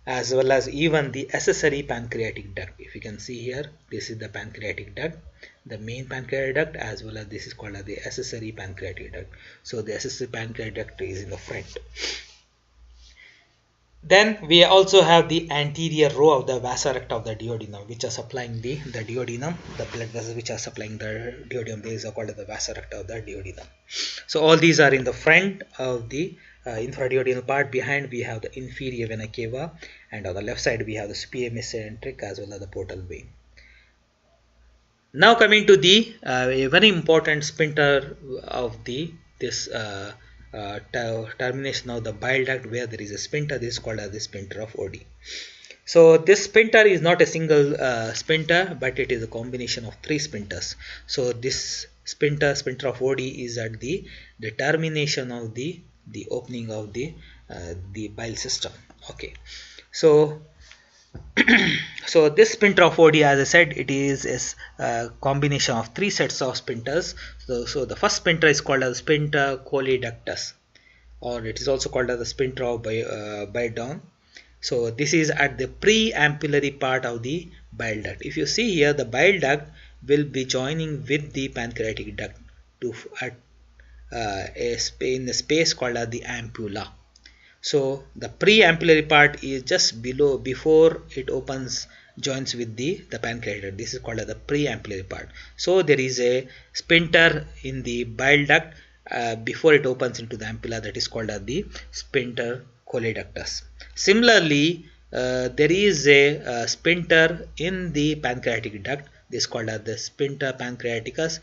as well as even the accessory pancreatic duct. If you can see here, this is the pancreatic duct, the main pancreatic duct, as well as this is called as the accessory pancreatic duct. So the accessory pancreatic duct is in the front. Then we also have the anterior row of the vasa recta of the duodenum, which are supplying the duodenum, the blood vessels which are supplying the duodenum. These are called the vasa recta of the duodenum. So all these are in the front of the infraduodenal part. Behind we have the inferior vena cava, and on the left side we have the superior mesenteric as well as the portal vein. Now coming to the a very important sphincter of this termination of the bile duct, where there is a sphincter. This is called as the sphincter of Oddi. So this sphincter is not a single sphincter, but it is a combination of 3 sphincters. So this sphincter of Oddi is at the termination of the opening of the bile system. Okay, so so this sphincter of Oddi, as I said, it is a combination of 3 sets of sphincters. So the first sphincter is called as sphincter choleductus, or it is also called as the sphincter of Bidon. So this is at the preampullary part of the bile duct. If you see here, the bile duct will be joining with the pancreatic duct to in a space called as the ampulla. So the preampullary part is just before it joins with the pancreatic duct. This is called as the preampullary part. So there is a sphincter in the bile duct before it opens into the ampulla, that is called as the sphincter choleductus. Similarly, there is a sphincter in the pancreatic duct. This is called as the sphincter pancreaticus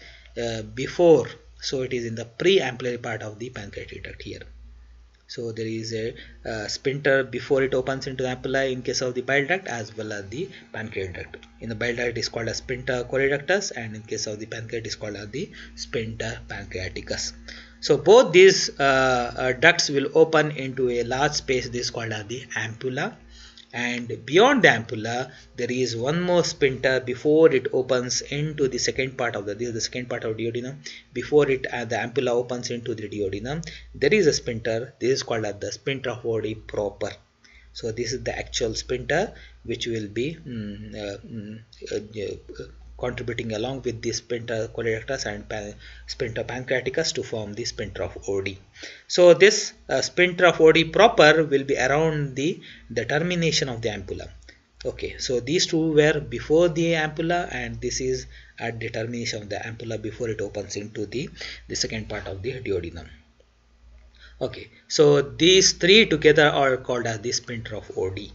before, so it is in the pre-ampullary part of the pancreatic duct here. So there is a sphincter before it opens into the ampulla in case of the bile duct as well as the pancreatic duct. In the bile duct it is called as sphincter choledoductus, and in case of the pancreas it is called as the sphincter pancreaticus. So both these ducts will open into a large space. This is called as the ampulla, and beyond the ampulla there is one more sphincter before it opens into the second part of the second part of duodenum. Before it the ampulla opens into the duodenum, there is a sphincter. This is called as the sphincter of Oddi proper. So this is the actual sphincter which will be contributing along with the sphincter choledoductus and sphincter pancreaticus to form the sphincter of Oddi. So this sphincter of Oddi proper will be around the termination of the ampulla. Okay, so these two were before the ampulla, and this is at the termination of the ampulla before it opens into the second part of the duodenum. Okay, so these three together are called as the sphincter of Oddi.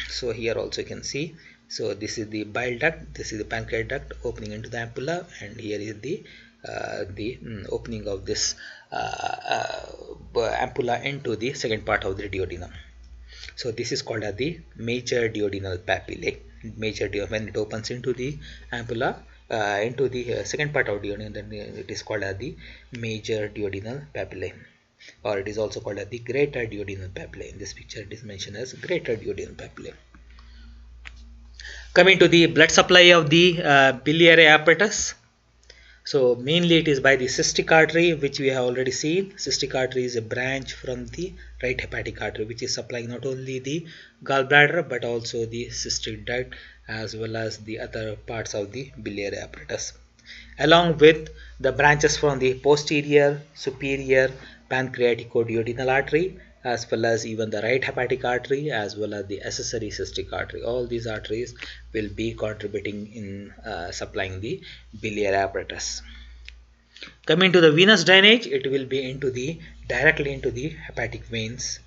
So here also you can see, so this is the bile duct, this is the pancreatic duct opening into the ampulla, and here is the opening of this ampulla into the second part of the duodenum. So this is called as the major duodenal papillae. When it opens into the ampulla into the second part of duodenum, then it is called as the major duodenal papillae, or it is also called as the greater duodenal papillae. In this picture it is mentioned as greater duodenal papillae. Coming to the blood supply of the biliary apparatus. So mainly it is by the cystic artery, which we have already seen. Cystic artery is a branch from the right hepatic artery, which is supplying not only the gallbladder but also the cystic duct as well as the other parts of the biliary apparatus, along with the branches from the posterior, superior pancreatico-duodenal artery, as well as even the right hepatic artery, as well as the accessory cystic artery. All these arteries will be contributing in supplying the biliary apparatus. Coming to the venous drainage, it will be directly into the hepatic veins,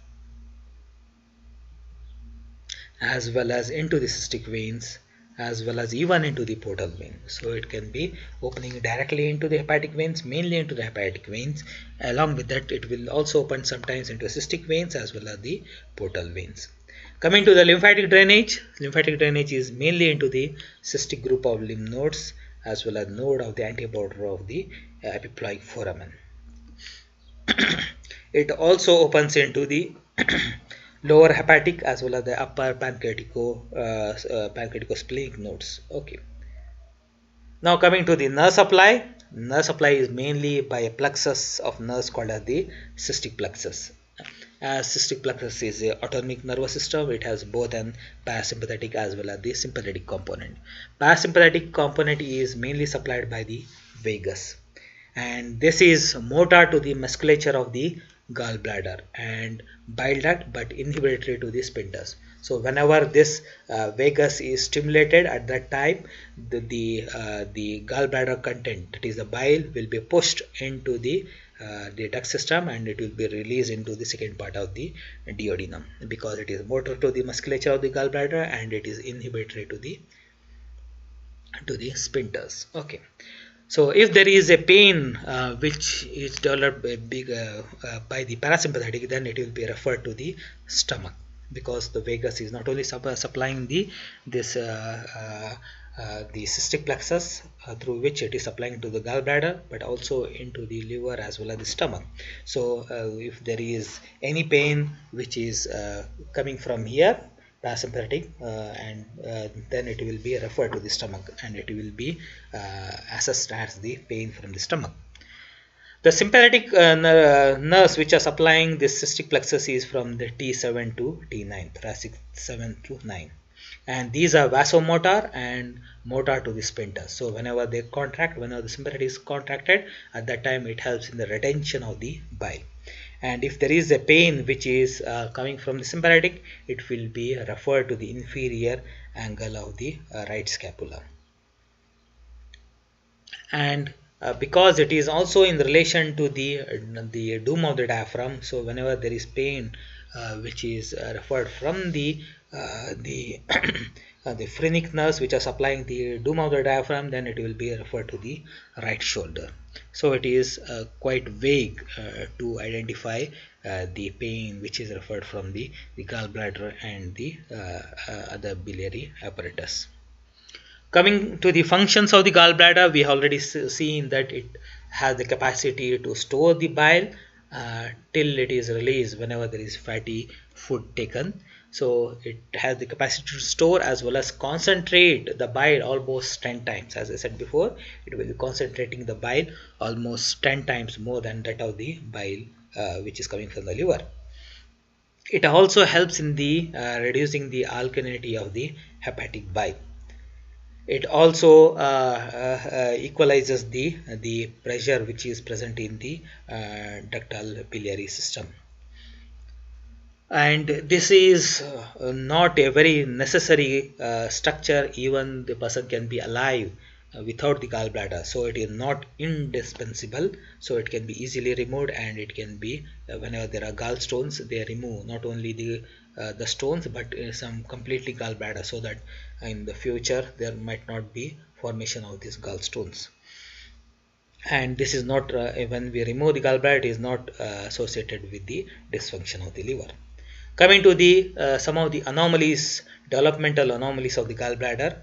as well as into the cystic veins, as well as even into the portal vein. So it can be opening directly into the hepatic veins, mainly into the hepatic veins. Along with that, it will also open sometimes into cystic veins as well as the portal veins. Coming to the lymphatic drainage is mainly into the cystic group of lymph nodes as well as node of the anteborder of the epiploic foramen. It also opens into the lower hepatic as well as the upper pancreatico-splenic nodes. Okay. Now coming to the nerve supply. Nerve supply is mainly by a plexus of nerves called as the cystic plexus. Cystic plexus is a autonomic nervous system. It has both an parasympathetic as well as the sympathetic component. Parasympathetic component is mainly supplied by the vagus, and this is motor to the musculature of the gallbladder and bile duct, but inhibitory to the sphincters. So whenever this vagus is stimulated, at that time the gallbladder content, that is the bile, will be pushed into the duct system, and it will be released into the second part of the duodenum, because it is motor to the musculature of the gallbladder and it is inhibitory to the sphincters. Okay. So if there is a pain which is developed by the parasympathetic, then it will be referred to the stomach, because the vagus is not only supplying the cystic plexus through which it is supplying to the gallbladder, but also into the liver as well as the stomach. So if there is any pain which is coming from here, parasympathetic, and then it will be referred to the stomach, and it will be assessed as the pain from the stomach. The sympathetic nerves which are supplying this cystic plexus is from the T7 to T9, thoracic 7 to 9, and these are vasomotor and motor to the sphincter. So whenever they contract, whenever the sympathetic is contracted, at that time it helps in the retention of the bile. And if there is a pain which is coming from the sympathetic, it will be referred to the inferior angle of the right scapula. And because it is also in relation to the dome of the diaphragm. So whenever there is pain which is referred from the the phrenic nerves which are supplying the dome of the diaphragm, then it will be referred to the right shoulder. So it is quite vague to identify the pain which is referred from the gallbladder and the other biliary apparatus. Coming to the functions of the gallbladder, we already seen that it has the capacity to store the bile till it is released whenever there is fatty food taken. So it has the capacity to store as well as concentrate the bile almost 10 times. As I said before, it will be concentrating the bile almost 10 times more than that of the bile which is coming from the liver. It also helps in the reducing the alkalinity of the hepatic bile. It also equalizes the pressure which is present in the ductal biliary system. And this is not a very necessary structure. Even the person can be alive without the gallbladder, so it is not indispensable. So it can be easily removed, and it can be whenever there are gallstones, they remove not only the stones but some completely gallbladder, so that in the future there might not be formation of these gallstones. And this is not when we remove the gallbladder, it is not associated with the dysfunction of the liver. Coming to the some of the anomalies, developmental anomalies of the gallbladder.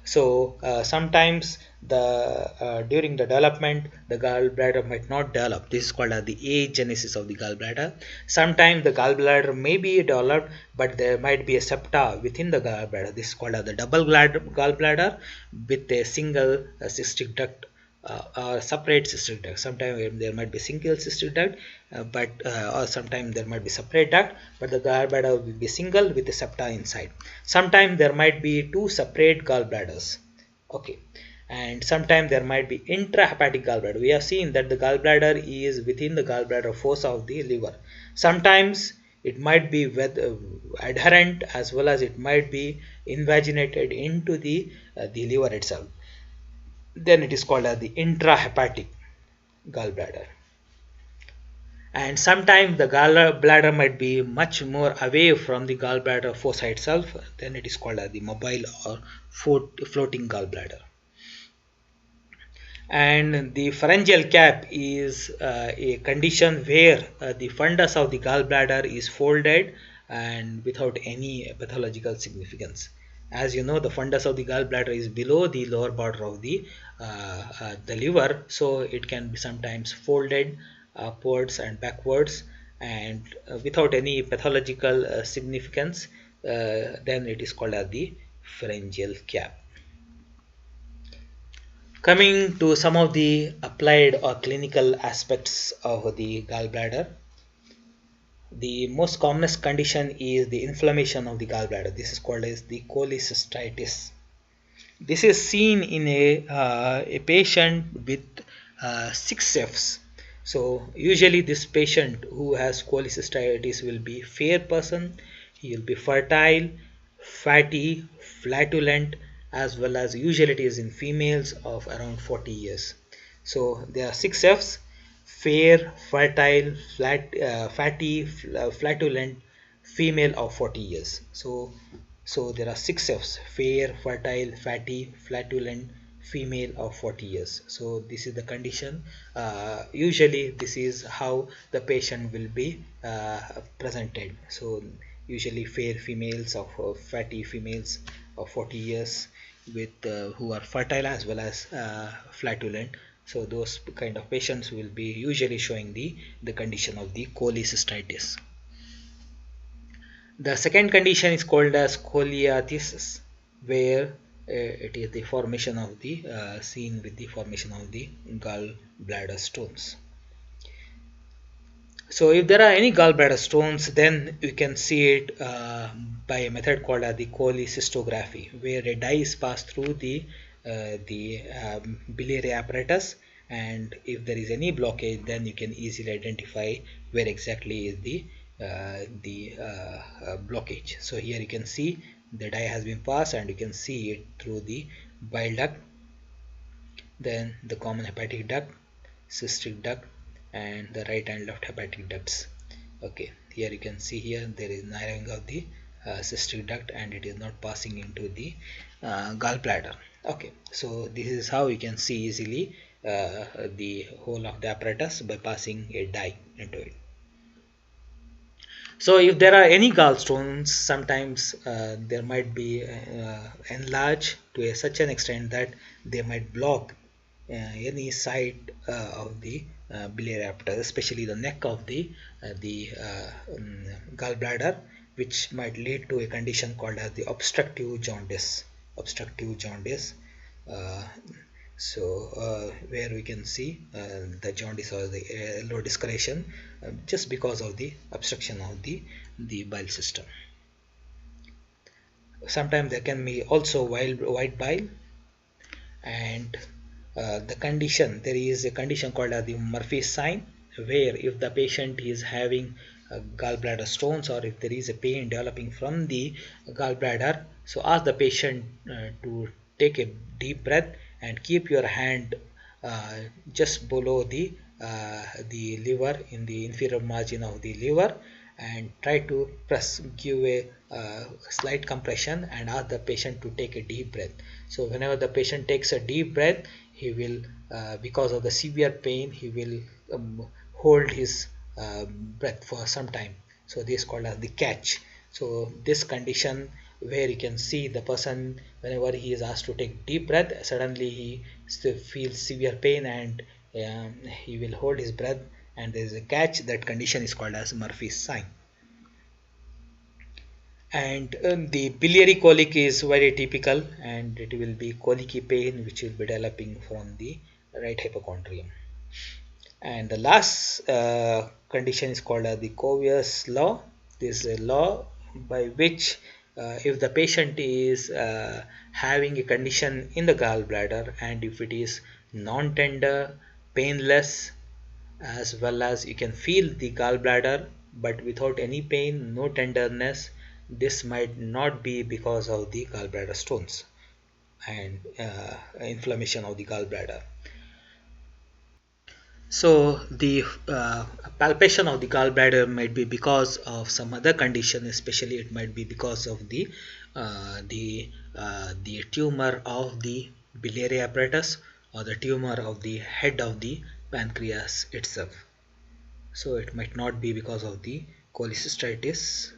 So sometimes during the development, the gallbladder might not develop. This is called as the agenesis of the gallbladder. Sometimes the gallbladder may be developed, but there might be a septa within the gallbladder. This is called as the double gallbladder with a single cystic duct or separate cystic duct. Sometimes there might be single cystic duct, or sometimes there might be separate duct, but the gallbladder will be single with the septa inside. Sometimes there might be two separate gallbladders. Okay. And sometimes there might be intrahepatic gallbladder. We have seen that the gallbladder is within the gallbladder fossa of the liver. Sometimes it might be adherent, as well as it might be invaginated into the liver itself. Then it is called as the intrahepatic gallbladder. And sometimes the gallbladder might be much more away from the gallbladder fossa itself. Then it is called as the mobile or floating gallbladder. And the pharyngeal cap is a condition where the fundus of the gallbladder is folded and without any pathological significance. As you know, the fundus of the gallbladder is below the lower border of the liver, so it can be sometimes folded upwards and backwards, and without any pathological significance. Then it is called as the pharyngeal cap. Coming to some of the applied or clinical aspects of the gallbladder, the most commonest condition is the inflammation of the gallbladder. This is called as the cholecystitis. This is seen in a patient with 6Fs. So usually this patient who has cholecystitis will be fair person, he will be fertile, fatty, flatulent, as well as usually it is in females of around 40 years. So there are 6Fs: fair, fertile, fatty, flatulent, female of 40 years. So there are 6Fs: fair, fertile, fatty, flatulent, female of 40 years. So this is the condition. Usually this is how the patient will be presented. So usually fair females of fatty females of 40 years with who are fertile as well as flatulent. So those kind of patients will be usually showing the condition of the cholecystitis. The second condition is called as cholelithiasis, where it is the formation of the seen with the formation of the gallbladder stones. So if there are any gallbladder stones, then you can see it by a method called the cholecystography, where a dye is passed through the biliary apparatus, and if there is any blockage, then you can easily identify where exactly is the blockage. So here you can see the dye has been passed, and you can see it through the bile duct, then the common hepatic duct, cystic duct, and the right and left hepatic ducts. Okay, here you can see here there is narrowing of the cystic duct and it is not passing into the gallbladder. Okay, so this is how you can see easily the whole of the apparatus by passing a dye into it. So if there are any gallstones, sometimes there might be enlarged to such an extent that they might block any side of the biliary apparatus, especially the neck of the gallbladder, which might lead to a condition called as the obstructive jaundice. Obstructive jaundice. Uh, where we can see the jaundice or the yellow discoloration just because of the obstruction of the bile system. Sometimes there can be also white bile, and there is a condition called as the Murphy's sign, where if the patient is having gallbladder stones or if there is a pain developing from the gallbladder, so ask the patient to take a deep breath and keep your hand just below the liver, in the inferior margin of the liver, and try to give a slight compression and ask the patient to take a deep breath. So whenever the patient takes a deep breath, he will because of the severe pain, he will hold his breath for some time. So this is called as the catch. So this condition where you can see the person, whenever he is asked to take deep breath, suddenly he still feels severe pain and he will hold his breath, and there is a catch. That condition is called as Murphy's sign. And the biliary colic is very typical, and it will be colicky pain which will be developing from the right hypochondrium. And the last condition is called the Covier's law. This is a law by which if the patient is having a condition in the gallbladder, and if it is non-tender, painless, as well as you can feel the gallbladder but without any pain, no tenderness, this might not be because of the gallbladder stones and inflammation of the gallbladder. So the palpation of the gallbladder might be because of some other condition, especially it might be because of the tumor of the biliary apparatus or the tumor of the head of the pancreas itself. So it might not be because of the cholecystitis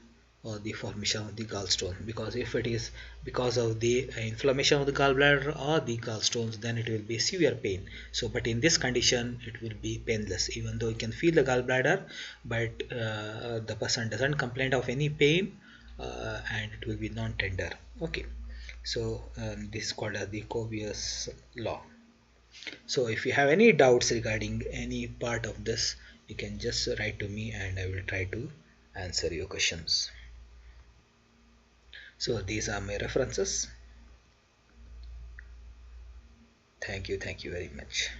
or the formation of the gallstone, because if it is because of the inflammation of the gallbladder or the gallstones, then it will be severe pain. So but in this condition it will be painless, even though you can feel the gallbladder, but the person doesn't complain of any pain, and it will be non-tender. Okay, so this is called as the Covier's law. So if you have any doubts regarding any part of this, you can just write to me and I will try to answer your questions. So these are my references. Thank you very much.